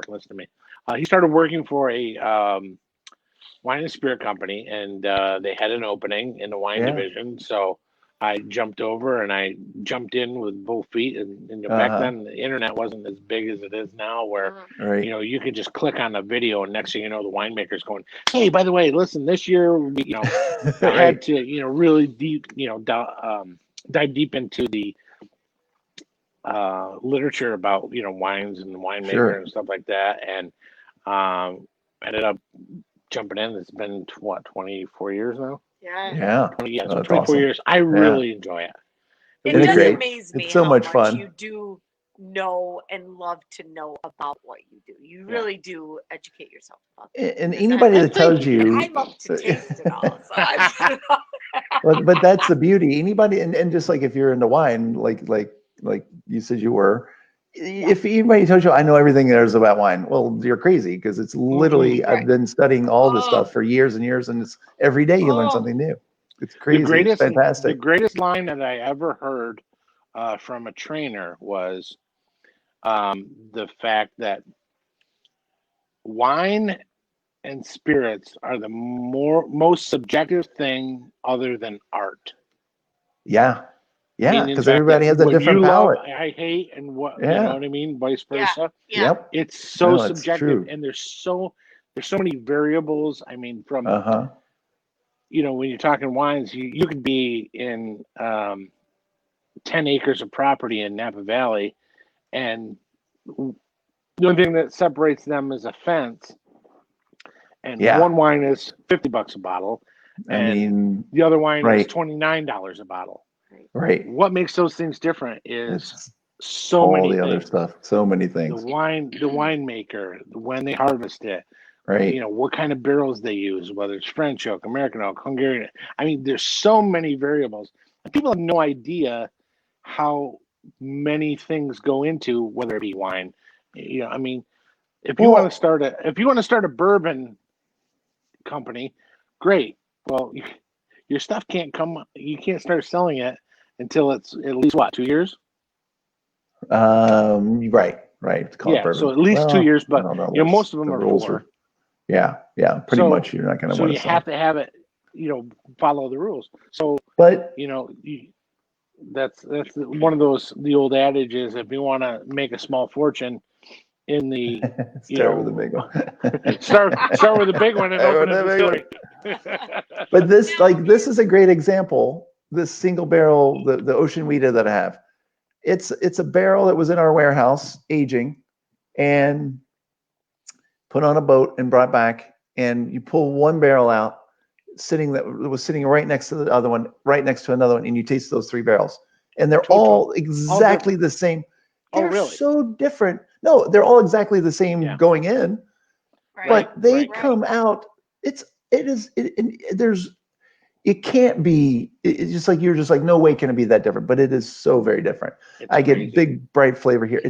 listen to me. He started working for a wine and spirit company, and they had an opening in the wine division. So I jumped over and I jumped in with both feet. And back then, the internet wasn't as big as it is now, where you could just click on a video, and next thing you know, the winemaker's going, "Hey, by the way, listen, this year, I had to, really deep, dive deep into the literature about wines and the winemaker and stuff like that, and ended up jumping in. It's been 24 years now. Yeah. 24 awesome. years. I really enjoy it. It does amaze me it's so how much much fun. you do know and love to know about what you do. You really do educate yourself about that. And anybody that tells you, I love to taste it all. but that's the beauty. Anybody, and just like if you're into wine, like you said you were, if anybody tells you I know everything there is about wine, well, you're crazy, because it's literally I've been studying all this stuff for years and years, and it's every day you learn something new. It's crazy. It's fantastic. The greatest line that I ever heard from a trainer was the fact that wine and spirits are the most subjective thing other than art. Yeah, because everybody has a different palate. I hate, and what you know what I mean, vice versa. Yep. It's so subjective, and there's so many variables. I mean, from when you're talking wines, you could be in 10 acres of property in Napa Valley, and the only thing that separates them is a fence. And one wine is $50 a bottle, and the other wine is $29 a bottle. Right. What makes those things different is so many other stuff. So many things. The winemaker, when they harvest it. Right. What kind of barrels they use, whether it's French oak, American oak, Hungarian. I mean, there's so many variables. People have no idea how many things go into whether it be wine. I mean, if you want to start a bourbon company, great. Well, your stuff you can't start selling it until it's at least 2 years? Right. It's called bourbon. So at least 2 years, but most of them are 4. Pretty much you're not going to so you have to have it, follow the rules. So, but that's one of the old adages. If you want to make a small fortune in the start with the big one. start with the big one and open a distillery. But this is a great example. This single barrel, the Ocean Wheater that I have, it's a barrel that was in our warehouse aging, and put on a boat and brought back. And you pull one barrel out, that was sitting right next to the other one, right next to another one, and you taste those 3 barrels, and they're all exactly the same. They're so different. No, they're all exactly the same going in, but they come out. It can't be. It's just like you're just like, no way can it be that different. But it is so very different. I get big bright flavor here.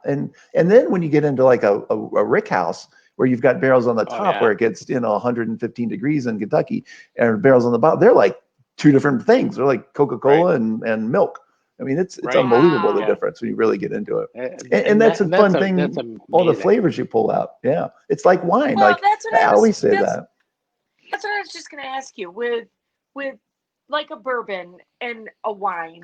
And then when you get into like a rick house where you've got barrels on the top where it gets 115 degrees in Kentucky, and barrels on the bottom, they're like 2 different things. They're like Coca-Cola and milk. I mean, it's unbelievable the difference when you really get into it. And that's a fun thing. All the flavors you pull out. Yeah, it's like wine. Well, like I always say that. That's what I was just going to ask you. With like a bourbon and a wine,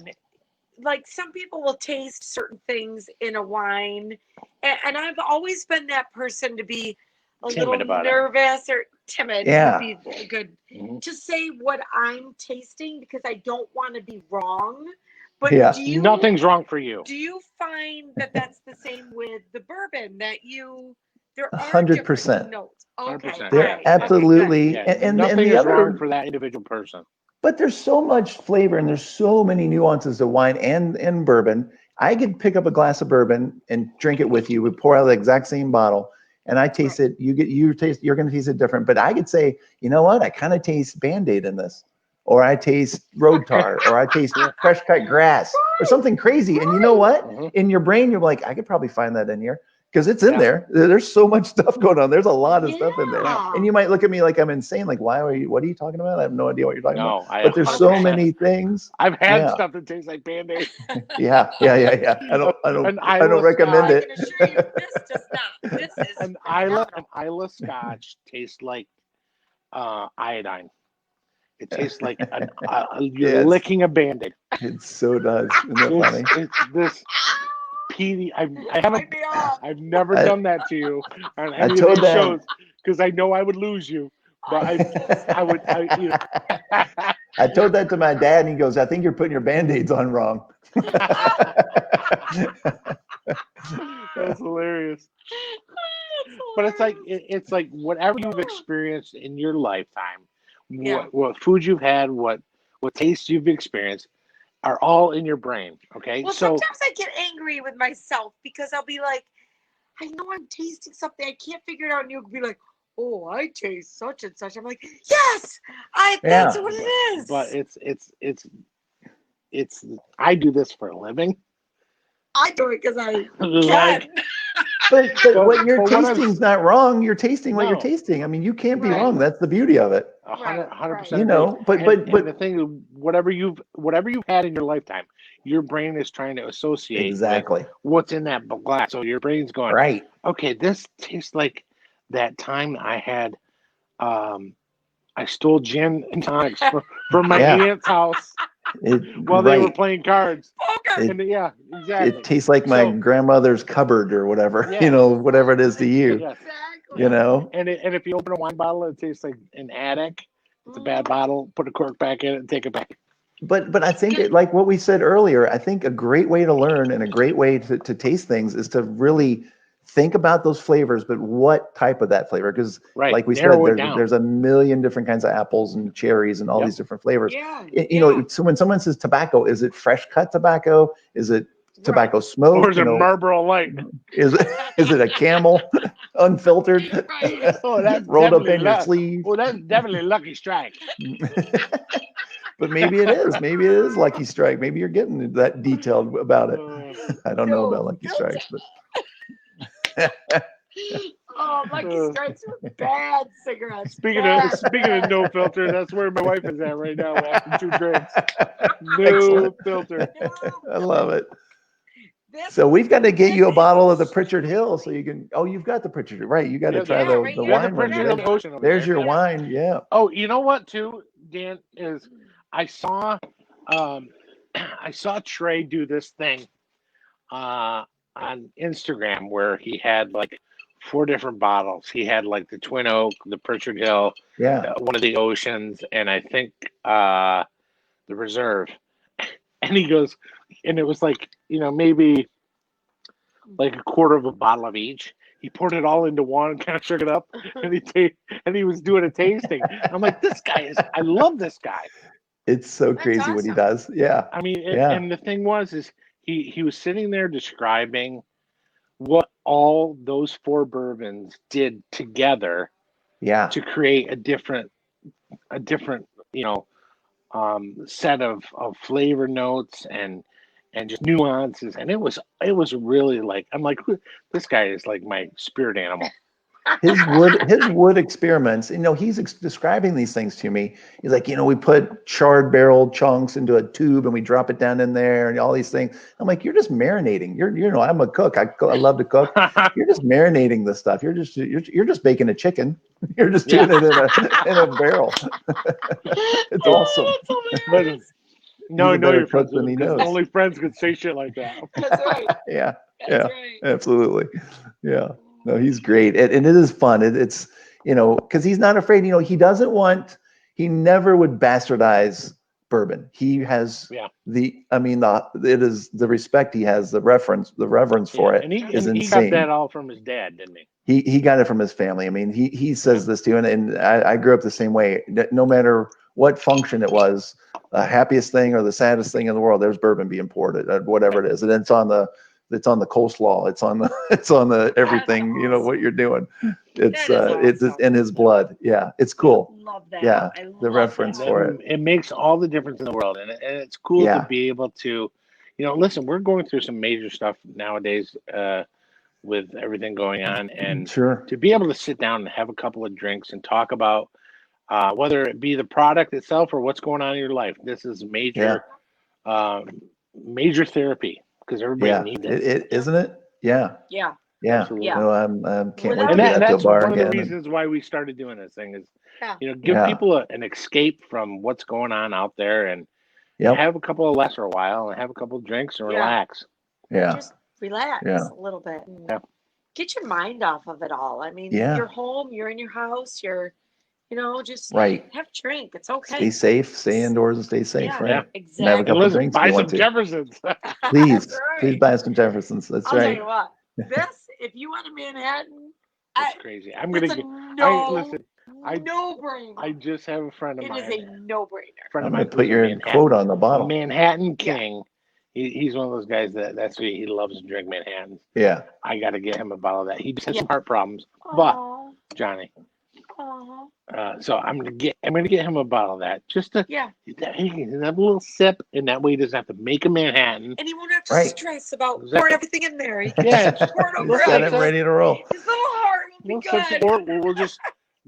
like some people will taste certain things in a wine, and I've always been that person to be a little nervous or timid. Would be good to say what I'm tasting, because I don't want to be wrong. But nothing's wrong for you. Do you find that that's the same with the bourbon, that you There are 100%. notes. Okay. 100%. They're absolutely, Yeah, and nothing the is other, wrong for that individual person. but there's so much flavor and there's so many nuances to wine and bourbon. I could pick up a glass of bourbon and drink it with you. We pour out the exact same bottle, and I taste it. You're going to taste it different. But I could say, you know what? I kind of taste Band-Aid in this, or I taste road tar, or I taste fresh cut grass, or something crazy. And you know what? In your brain, you're like, I could probably find that in here. Because it's in there. There's so much stuff going on. There's a lot of stuff in there. And you might look at me like I'm insane. Like, what are you talking about? I have no idea what you're talking about. But there's so many things. I've had stuff that tastes like Band-Aid. Yeah. I don't recommend it. I can assure you, this does not. This is an Isla Scotch tastes like iodine. It tastes like you're licking a Band-Aid. It so does. Isn't that funny? It's this PD. I've never done that to you on any of these shows because I know I would lose you. But I would. I told that to my dad, and he goes, "I think you're putting your Band-Aids on wrong." That's hilarious. But it's like whatever you've experienced in your lifetime, what food you've had, what tastes you've experienced, are all in your brain. Okay. Well, so sometimes I get angry with myself because I'll be like, I know I'm tasting something, I can't figure it out, and you'll be like, oh, I taste such and such. I'm like, yes, that's what it is. But it's I do this for a living. I do it because I like. But what you're tasting is not wrong. You're tasting what you're tasting. I mean, you can't be wrong. That's the beauty of it. 100%. You know, but the thing is, whatever you've had in your lifetime, your brain is trying to associate with what's in that glass. So your brain's going, right. Okay, this tastes like that time I had. I stole gin and tonics from my aunt's house while they were playing cards. Exactly. It tastes like my grandmother's cupboard or whatever, you know, whatever it is to you. Yes. You know? And if you open a wine bottle, it tastes like an attic. It's a bad bottle. Put a cork back in it and take it back. But I think like what we said earlier, I think a great way to learn and a great way to taste things is to really think about those flavors, but what type of that flavor? Because like we said, there's a million different kinds of apples and cherries and all these different flavors. You know, so when someone says tobacco, is it fresh cut tobacco? Is it tobacco smoke? Or is it Marlboro Light? Is it a Camel, unfiltered, rolled up in your sleeve? Well, that's definitely Lucky Strike. But maybe it is. Maybe it is Lucky Strike. Maybe you're getting that detailed about it. I don't know about Lucky Strikes, but. Lucky Strikes were bad cigarettes. Speaking of no filter, that's where my wife is at right now after 2 drinks. No filter. I love it. So we've got to get you a bottle of the Pritchard Hill so you can. Oh, you've got the Pritchard, right? You got to try the wine one. There's your wine. Yeah. Oh, you know what too, Dan, is I saw Trey do this thing on Instagram where he had like 4 different bottles. He had like the Twin Oak, the Pritchard Hill, one of the Oceans, and I think the Reserve. And he goes, and it was like, you know, maybe like a quarter of a bottle of each. He poured it all into one, kind of shook it up, and he was doing a tasting. I'm like, I love this guy. It's so crazy what he does. Yeah. I mean, and the thing is he was sitting there describing what all those 4 bourbons did together to create a different you know set of flavor notes and just nuances, and it was really like, I'm like, this guy is like my spirit animal. His wood experiments, you know, he's describing these things to me. He's like, you know, we put charred barrel chunks into a tube and we drop it down in there and all these things. I'm like, you're just marinating. You know, I'm a cook. I love to cook. You're just marinating this stuff. You're just baking a chicken. You're just doing it in a barrel. It's awesome. But, no, you're cook than he knows. Only friends could say shit like that. That's right. Yeah. That's right. Absolutely. Yeah. No, he's great. And it is fun. It's, you know, because he's not afraid, you know, he never would bastardize bourbon. He has it is the respect he has, the reverence for it and he is insane. He got that all from his dad, didn't he? he got it from his family. I mean, he says this too, and I grew up the same way. No matter what function it was, the happiest thing or the saddest thing in the world, there's bourbon being poured, whatever it is, and it's on the coleslaw, it's on the everything. You know what you're doing. It's it's in his blood. Yeah, it's cool. I love that. Yeah, I love the reference that. for it. It makes all the difference in the world, and it's cool to be able to, listen. We're going through some major stuff nowadays. With everything going on, and to be able to sit down and have a couple of drinks and talk about whether it be the product itself or what's going on in your life. This is major therapy because everybody needs it. Isn't it? Yeah. Absolutely. No, I can't wait to and get out to a that's bar one again. of the reasons why we started doing this thing is give people an escape from what's going on out there, and have a couple of laughs for a while and have a couple of drinks and relax. Just relax a little bit and get your mind off of it all. I mean, you're home, you're in your house, you're, just have a drink. It's okay. Stay safe, stay indoors and stay safe, right? Yeah, exactly. And have a couple of drinks. Buy some Jeffersons. Please buy some Jeffersons. That's I'll right. tell you what, if you want a Manhattan, that's crazy. I'm going to get, no-brainer. I just have a friend of mine. It is a no-brainer. I'm going to put your quote on the bottle. Manhattan King. He's one of those guys that's what he loves to drink Manhattans. Yeah. I got to get him a bottle of that. He just has some heart problems, but Johnny. So I'm gonna get him a bottle of that just to he can have a little sip, and that way he doesn't have to make a Manhattan, and he won't have to stress about pouring everything in there. He can just pour it over. Got it ready to roll. His little heart will be good. We'll just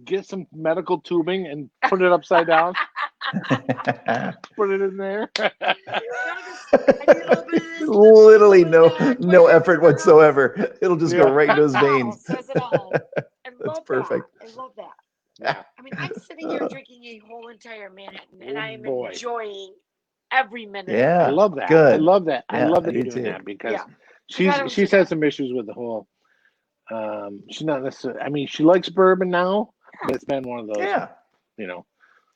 get some medical tubing and put it upside down. Put it in there. Literally no effort whatsoever. It'll just go right into his veins. Says it all. That's perfect. I love that. Yeah. I mean, I'm sitting here drinking a whole entire Manhattan, and I am enjoying every minute. Yeah, I love that. Good. I love that. Yeah, I love that you're doing that because she's had some issues with the whole. She's not necessarily. I mean, she likes bourbon now, but it's been one of those. Yeah.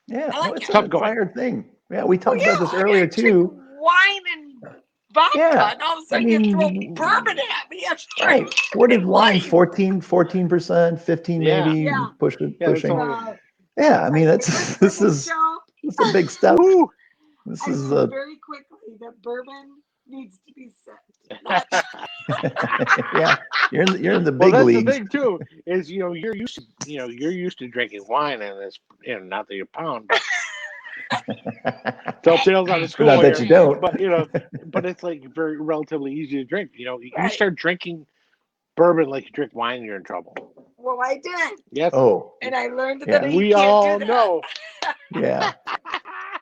It's a acquired thing. Yeah, we talked about this earlier too. Wine and vodka, and all of a sudden you throw bourbon at me. Right. What is wine? 14%, 15 maybe. Pushing. Yeah, I mean this is a big step. This is very quickly that bourbon needs to be set. Yeah, you're in the big leagues. The thing too is you're used to drinking wine, and it's not that you pound. Tell tales on the school. Not that you don't. But it's like very relatively easy to drink. You start drinking bourbon like you drink wine, you're in trouble. Well, I did. Yes. Oh. And I learned that we all know. Yeah.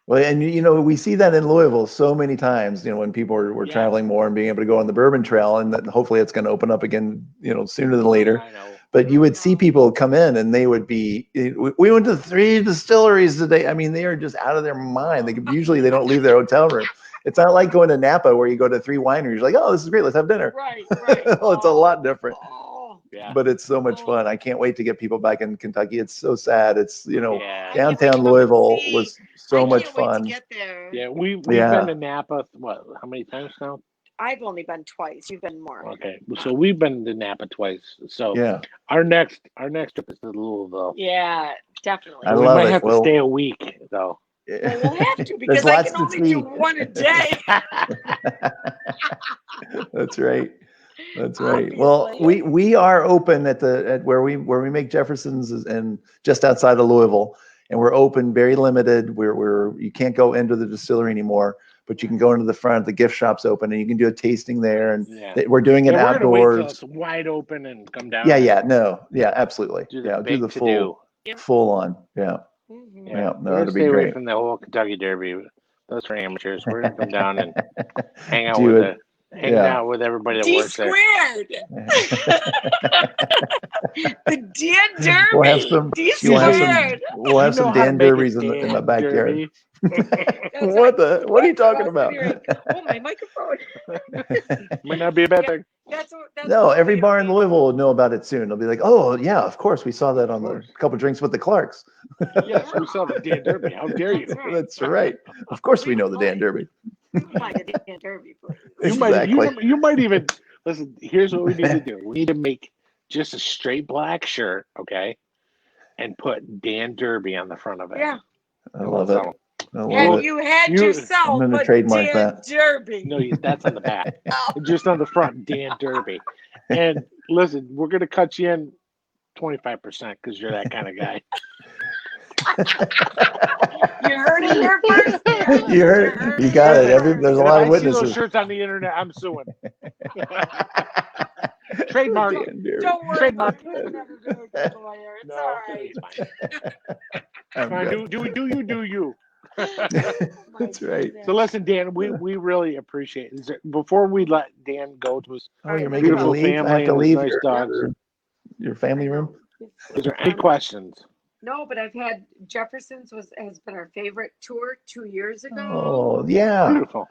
Well, and we see that in Louisville so many times. When people were traveling more and being able to go on the Bourbon Trail, and that hopefully it's going to open up again, sooner than later. I know. But you would see people come in, and they would be. We went to 3 distilleries today. I mean, they are just out of their mind. Usually they don't leave their hotel room. It's not like going to Napa where you go to 3 wineries. You're like, oh, this is great. Let's have dinner. Right. Well, it's a lot different. Yeah. But it's so much fun. I can't wait to get people back in Kentucky. It's so sad. It's downtown Louisville was so much fun. To get there. Yeah, we've been to Napa. What? How many times now? I've only been twice. You've been more. Okay, so we've been to Napa twice. So our next trip is to Louisville. Yeah, definitely. We might have to stay a week though. Well, we'll have to because I can only do one a day. That's right. That's right. Well, we are open at where we make Jefferson's and just outside of Louisville, and we're open, very limited. You can't go into the distillery anymore, but you can go into the front. The gift shop's open, and you can do a tasting there. And we're doing it outdoors. We're gonna wait till it's wide open and come down. Absolutely. Do the full on. Yeah. Mm-hmm. No, that'd be great. Away from the whole Kentucky Derby. Those are amateurs. We're gonna come down and hang out out with everybody that works there. The Dan Derby. We'll have some Dan Derbies in the backyard. What are you talking about? Oh, my microphone. Might not be a bad thing. No, every bar in Louisville will know about it soon. They'll be like, oh yeah, of course we saw that on the couple drinks with the Clarks. Yes, we saw the Dan Derby. How dare you? That's right. Of course we know the Dan Derby. You might even listen. Here's what we need to do. We need to make just a straight black shirt, okay, and put Dan Derby on the front of it. Yeah. I love it. And you had yourself I'm gonna a trademark Dan that. Derby. No, that's on the back. Just on the front, Dan Derby. And listen, we're gonna cut you in 25% because you're that kind of guy. You heard it here first. You heard. You got it. There's a lot of witnesses. I see those shirts on the internet. I'm suing. Trademark. Don't worry Trademark. about it. It's all right. It's fine. Do you. That's right. So listen, Dan, we really appreciate it. Before we let Dan go to his you're making me leave. family I have to and leave nice dogs. Your family room. Is there any questions? No, but I've had Jefferson's has been our favorite tour 2 years ago. Oh yeah. Beautiful.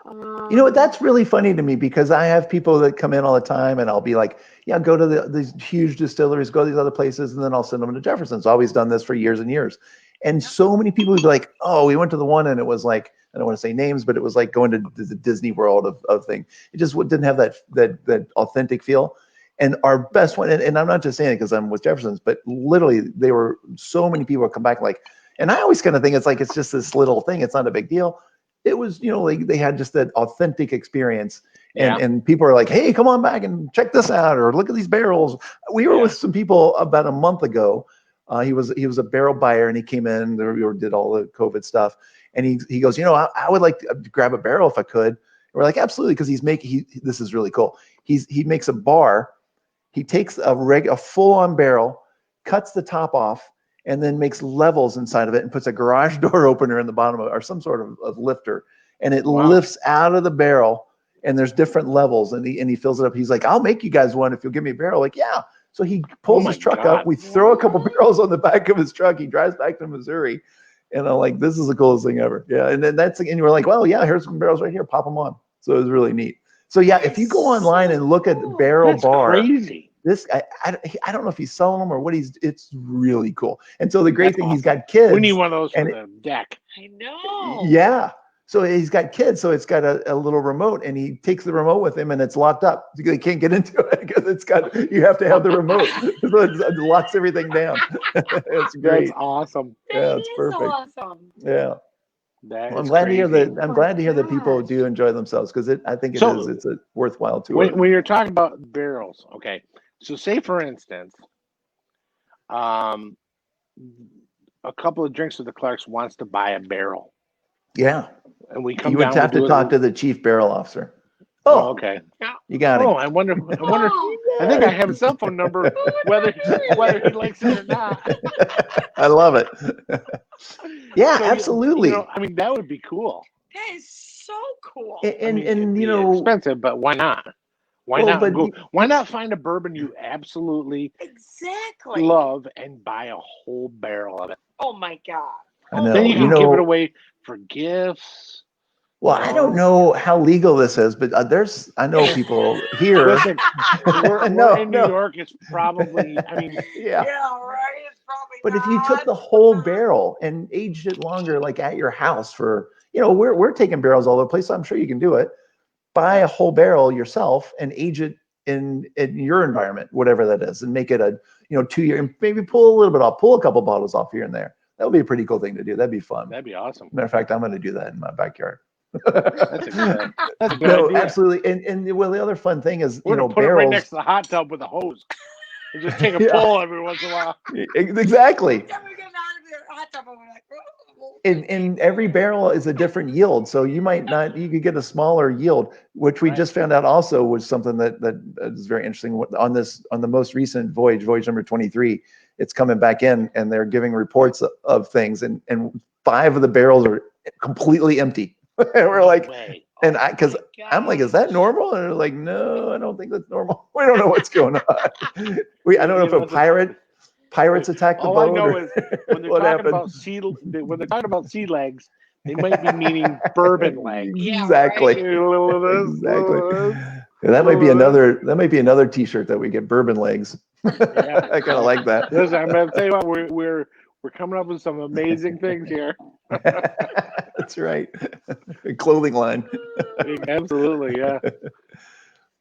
You know what? That's really funny to me because I have people that come in all the time, and I'll be like, "Yeah, go to these huge distilleries, go to these other places," and then I'll send them to Jefferson's. Always done this for years and years. And so many people would be like, "Oh, we went to the one, and it was like, I don't want to say names, but it was like going to the Disney World of thing. It just didn't have that authentic feel." And our best one, and I'm not just saying it because I'm with Jefferson's, but literally they were so many people come back like, and I always kind of think it's just this little thing. It's not a big deal. It was, like they had just that authentic experience. And people are like, "Hey, come on back and check this out," or "Look at these barrels." We were with some people about a month ago. He was a barrel buyer, and he came in. We did all the COVID stuff, and he goes, "I would like to grab a barrel if I could." And we're like, "Absolutely," because this is really cool. He makes a bar. He takes a full-on barrel, cuts the top off, and then makes levels inside of it and puts a garage door opener in the bottom of it, or some sort of lifter, and it lifts out of the barrel. And there's different levels, and he fills it up. He's like, "I'll make you guys one if you'll give me a barrel." Like, yeah. So he pulls his truck up. We throw a couple barrels on the back of his truck. He drives back to Missouri, and I'm like, "This is the coolest thing ever." Yeah. And then and we're like, "Well, yeah, here's some barrels right here. Pop them on." So it was really neat. So yeah, if you go online and look at Barrel Bar, crazy. This I don't know if he's selling them or what it's really cool. And so the great thing, he's got kids. We need one of those for the deck. I know. Yeah. So he's got kids, so it's got a little remote, and he takes the remote with him, and it's locked up. They can't get into it because you have to have the remote. So it locks everything down. It's great. That's awesome. Yeah, it's perfect. Awesome. Yeah. Well, I'm glad to hear that. I'm glad to hear that people do enjoy themselves, because I think it's a worthwhile tour. When you're talking about barrels, okay. So say for instance, a couple of drinks with the Clarks wants to buy a barrel. Yeah. And we come you would have to talk to the chief barrel officer. Oh, okay. You got it. Oh, I wonder. I think I have a cell phone number, whether he likes it or not. I love it. Yeah, so, absolutely. That would be cool. That is so cool. And expensive, but why not? Why not find a bourbon you absolutely love and buy a whole barrel of it? Oh my God. I know. Then you can give it away for gifts. Well, I don't know how legal this is, but I know people here. Listen, we're in New York. It's probably, yeah, right. It's probably. But if you took the whole barrel and aged it longer, like at your house for, we're taking barrels all over the place, so I'm sure you can do it. Buy a whole barrel yourself and age it in your environment, whatever that is, and make it a 2 year, and maybe pull a little bit off, pull a couple bottles off here and there. That would be a pretty cool thing to do. That'd be fun. That'd be awesome. Matter of fact, I'm going to do that in my backyard. That's a good idea. Absolutely. And well, the other fun thing is, we're gonna put barrels. it right next to the hot tub with a hose. And just take a pull every once in a while. Exactly. Then we get out of the hot tub and we're like, and every barrel is a different yield, so you could get a smaller yield, which we just found out also was something that is very interesting on the most recent voyage number 23. It's coming back in, and they're giving reports of things, and 5 of the barrels are completely empty. And we're like, and I'm like, is that normal? And they're like, no, I don't think that's normal. We don't know what's going on. I don't know if pirates attacked the boat. All I know is when they're talking about sea legs, they might be meaning bourbon legs. Yeah, exactly. Right. Exactly. Yeah, that might be another T-shirt that we get, bourbon legs. Yeah. I kind of like that. Listen, I'm gonna tell you what, we're coming up with some amazing things here. That's right. A clothing line. Absolutely, yeah.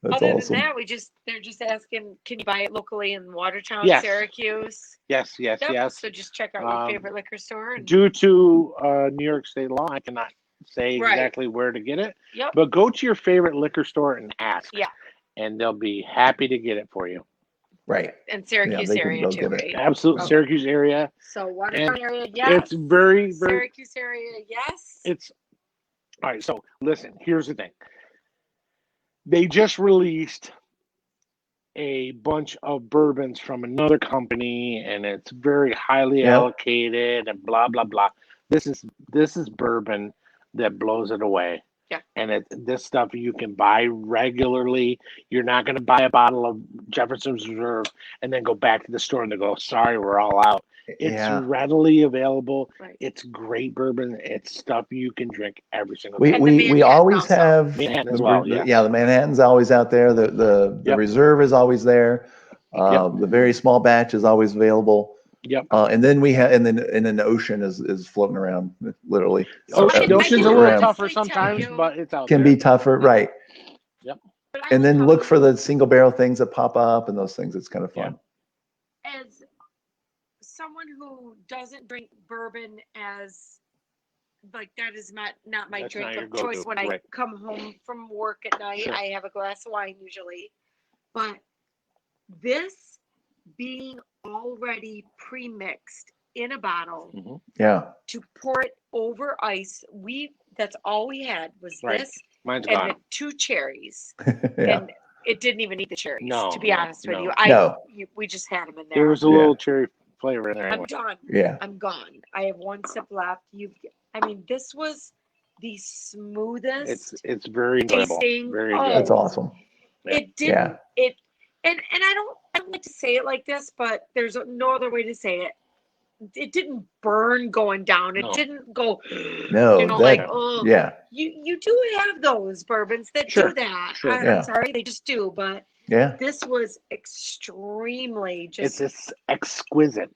That's Other awesome. than that, they're just asking, can you buy it locally in Watertown, Yes. Syracuse? Yes. Yep. Yes. So just check out your favorite liquor store. And... Due to New York State law, I cannot say Right. exactly where to get it. Yep. But go to your favorite liquor store and ask. Yeah. And they'll be happy to get it for you. Right. And Syracuse area too, right? Absolutely. Okay. Syracuse area. So Watertown area, yes. It's very, very. Syracuse area, yes. It's all right. So listen, here's the thing. They just released a bunch of bourbons from another company, and it's very highly allocated and blah blah blah. This is bourbon that blows it away. Yeah. And this stuff you can buy regularly. You're not going to buy a bottle of Jefferson's Reserve and then go back to the store and they go, sorry, we're all out. It's readily available. Right. It's great bourbon. It's stuff you can drink every single day. We always have Manhattan as well. The Manhattan's always out there. The Reserve is always there. The very small batch is always available. Yep. And then we have, and then the Ocean is floating around, literally. The Ocean's a little tougher sometimes, but it's out there. Can be tougher, right? Yep. And then look for the single barrel things that pop up and those things. It's kind of fun. As someone who doesn't drink bourbon, as like that is not my drink of choice when I come home from work at night. Sure. I have a glass of wine usually, but this being already pre-mixed in a bottle, to pour it over ice, that's all we had was this. Mine's and gone. The 2 cherries. And it didn't even need the cherries, to be honest with you. We just had them in there. There was a little cherry flavor in there. I'm done. Yeah. I'm gone. I have 1 sip left. This was the smoothest. It's very enjoyable. Very good. That's awesome. It didn't. And I don't like to say it like this, but there's no other way to say it. It didn't burn going down. It didn't go. No, You do have those bourbons that do that. Sure. I'm sorry, they just do. But Yeah. This was extremely just. It's exquisite.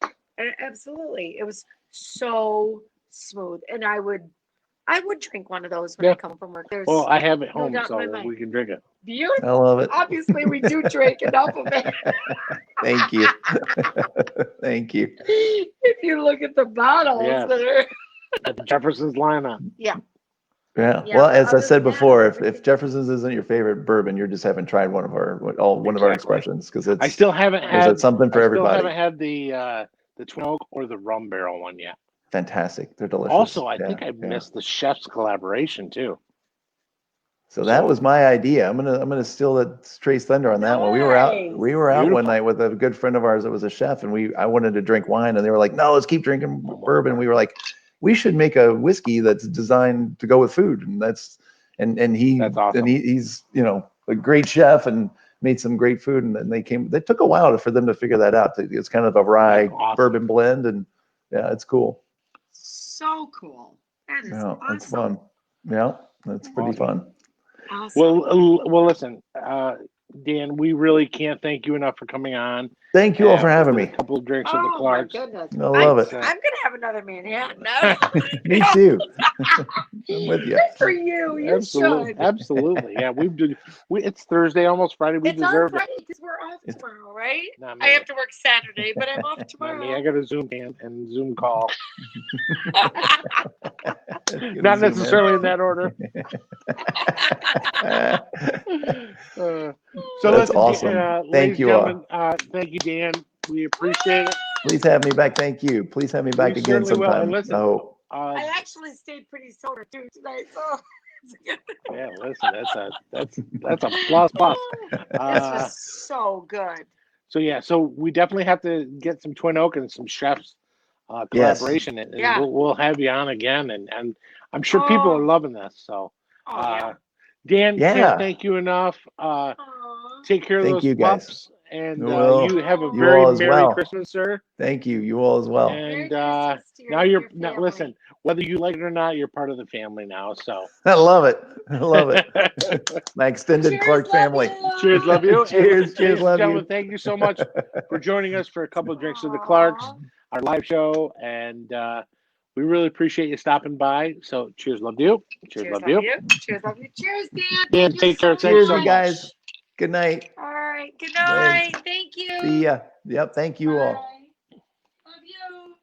Absolutely, it was so smooth, and I would drink one of those when I come from work. Well, I have it home, so we can drink it. Beautiful. I love it. Obviously, we do drink enough of it. Thank you. Thank you. If you look at the bottles that are at the Jefferson's lineup. Yeah. Well, as I said before, if Jefferson's isn't your favorite bourbon, you're just haven't tried one of our expressions, because it's. I still haven't had something for everybody. I still haven't had the Twin Oak or the rum barrel one yet. Fantastic. They're delicious. Also, I think I missed the chef's collaboration too. So that was my idea. I'm gonna steal that Trace Thunder on that one. We were out one night with a good friend of ours that was a chef, and I wanted to drink wine, and they were like, "No, let's keep drinking bourbon." We were like, "We should make a whiskey that's designed to go with food," and that's awesome. And he's a great chef and made some great food, and then they took a while for them to figure that out. It's kind of a rye bourbon blend, and it's cool. So cool. That is awesome. It's fun. Yeah, that's pretty fun. Awesome. Well, listen, Dan, we really can't thank you enough for coming on. Thank you all for having me. A couple of drinks with the Clarks. My goodness. I love it. I'm gonna have another Manhattan. Me too. I'm with you. Good for you. You should. Absolutely. Yeah, it's Thursday, almost Friday. We deserve it. Because we're off tomorrow, right? I have to work Saturday, but I'm off tomorrow. Not me. I got a Zoom and Zoom call. Not necessarily in that order. So that's awesome. Thank you all. Thank you, Dan. We appreciate it. Please have me back. Thank you. Please have me back again sometime. Listen, I actually stayed pretty sober too tonight, so. Yeah, listen, that's a plus. This was so good. So we definitely have to get some Twin Oak and some chefs collaboration, and we'll have you on again, and I'm sure people are loving this. So, Dan, can't thank you enough. Take care of those pups, and you have a very Merry Christmas, sir. Thank you. You all as well. And now listen, whether you like it or not, you're part of the family now. So I love it. My extended Clark family. Cheers, love you. Cheers, love you. Thank you so much for joining us for a couple of drinks with the Clarks, our live show, and we really appreciate you stopping by. So cheers, love you. Cheers, love you. Cheers, love you. Cheers, Dan. Dan, take care. Cheers, you guys. Good night. All right. Good night. Thank you. See ya. Yep. Thank you all. Bye. Love you.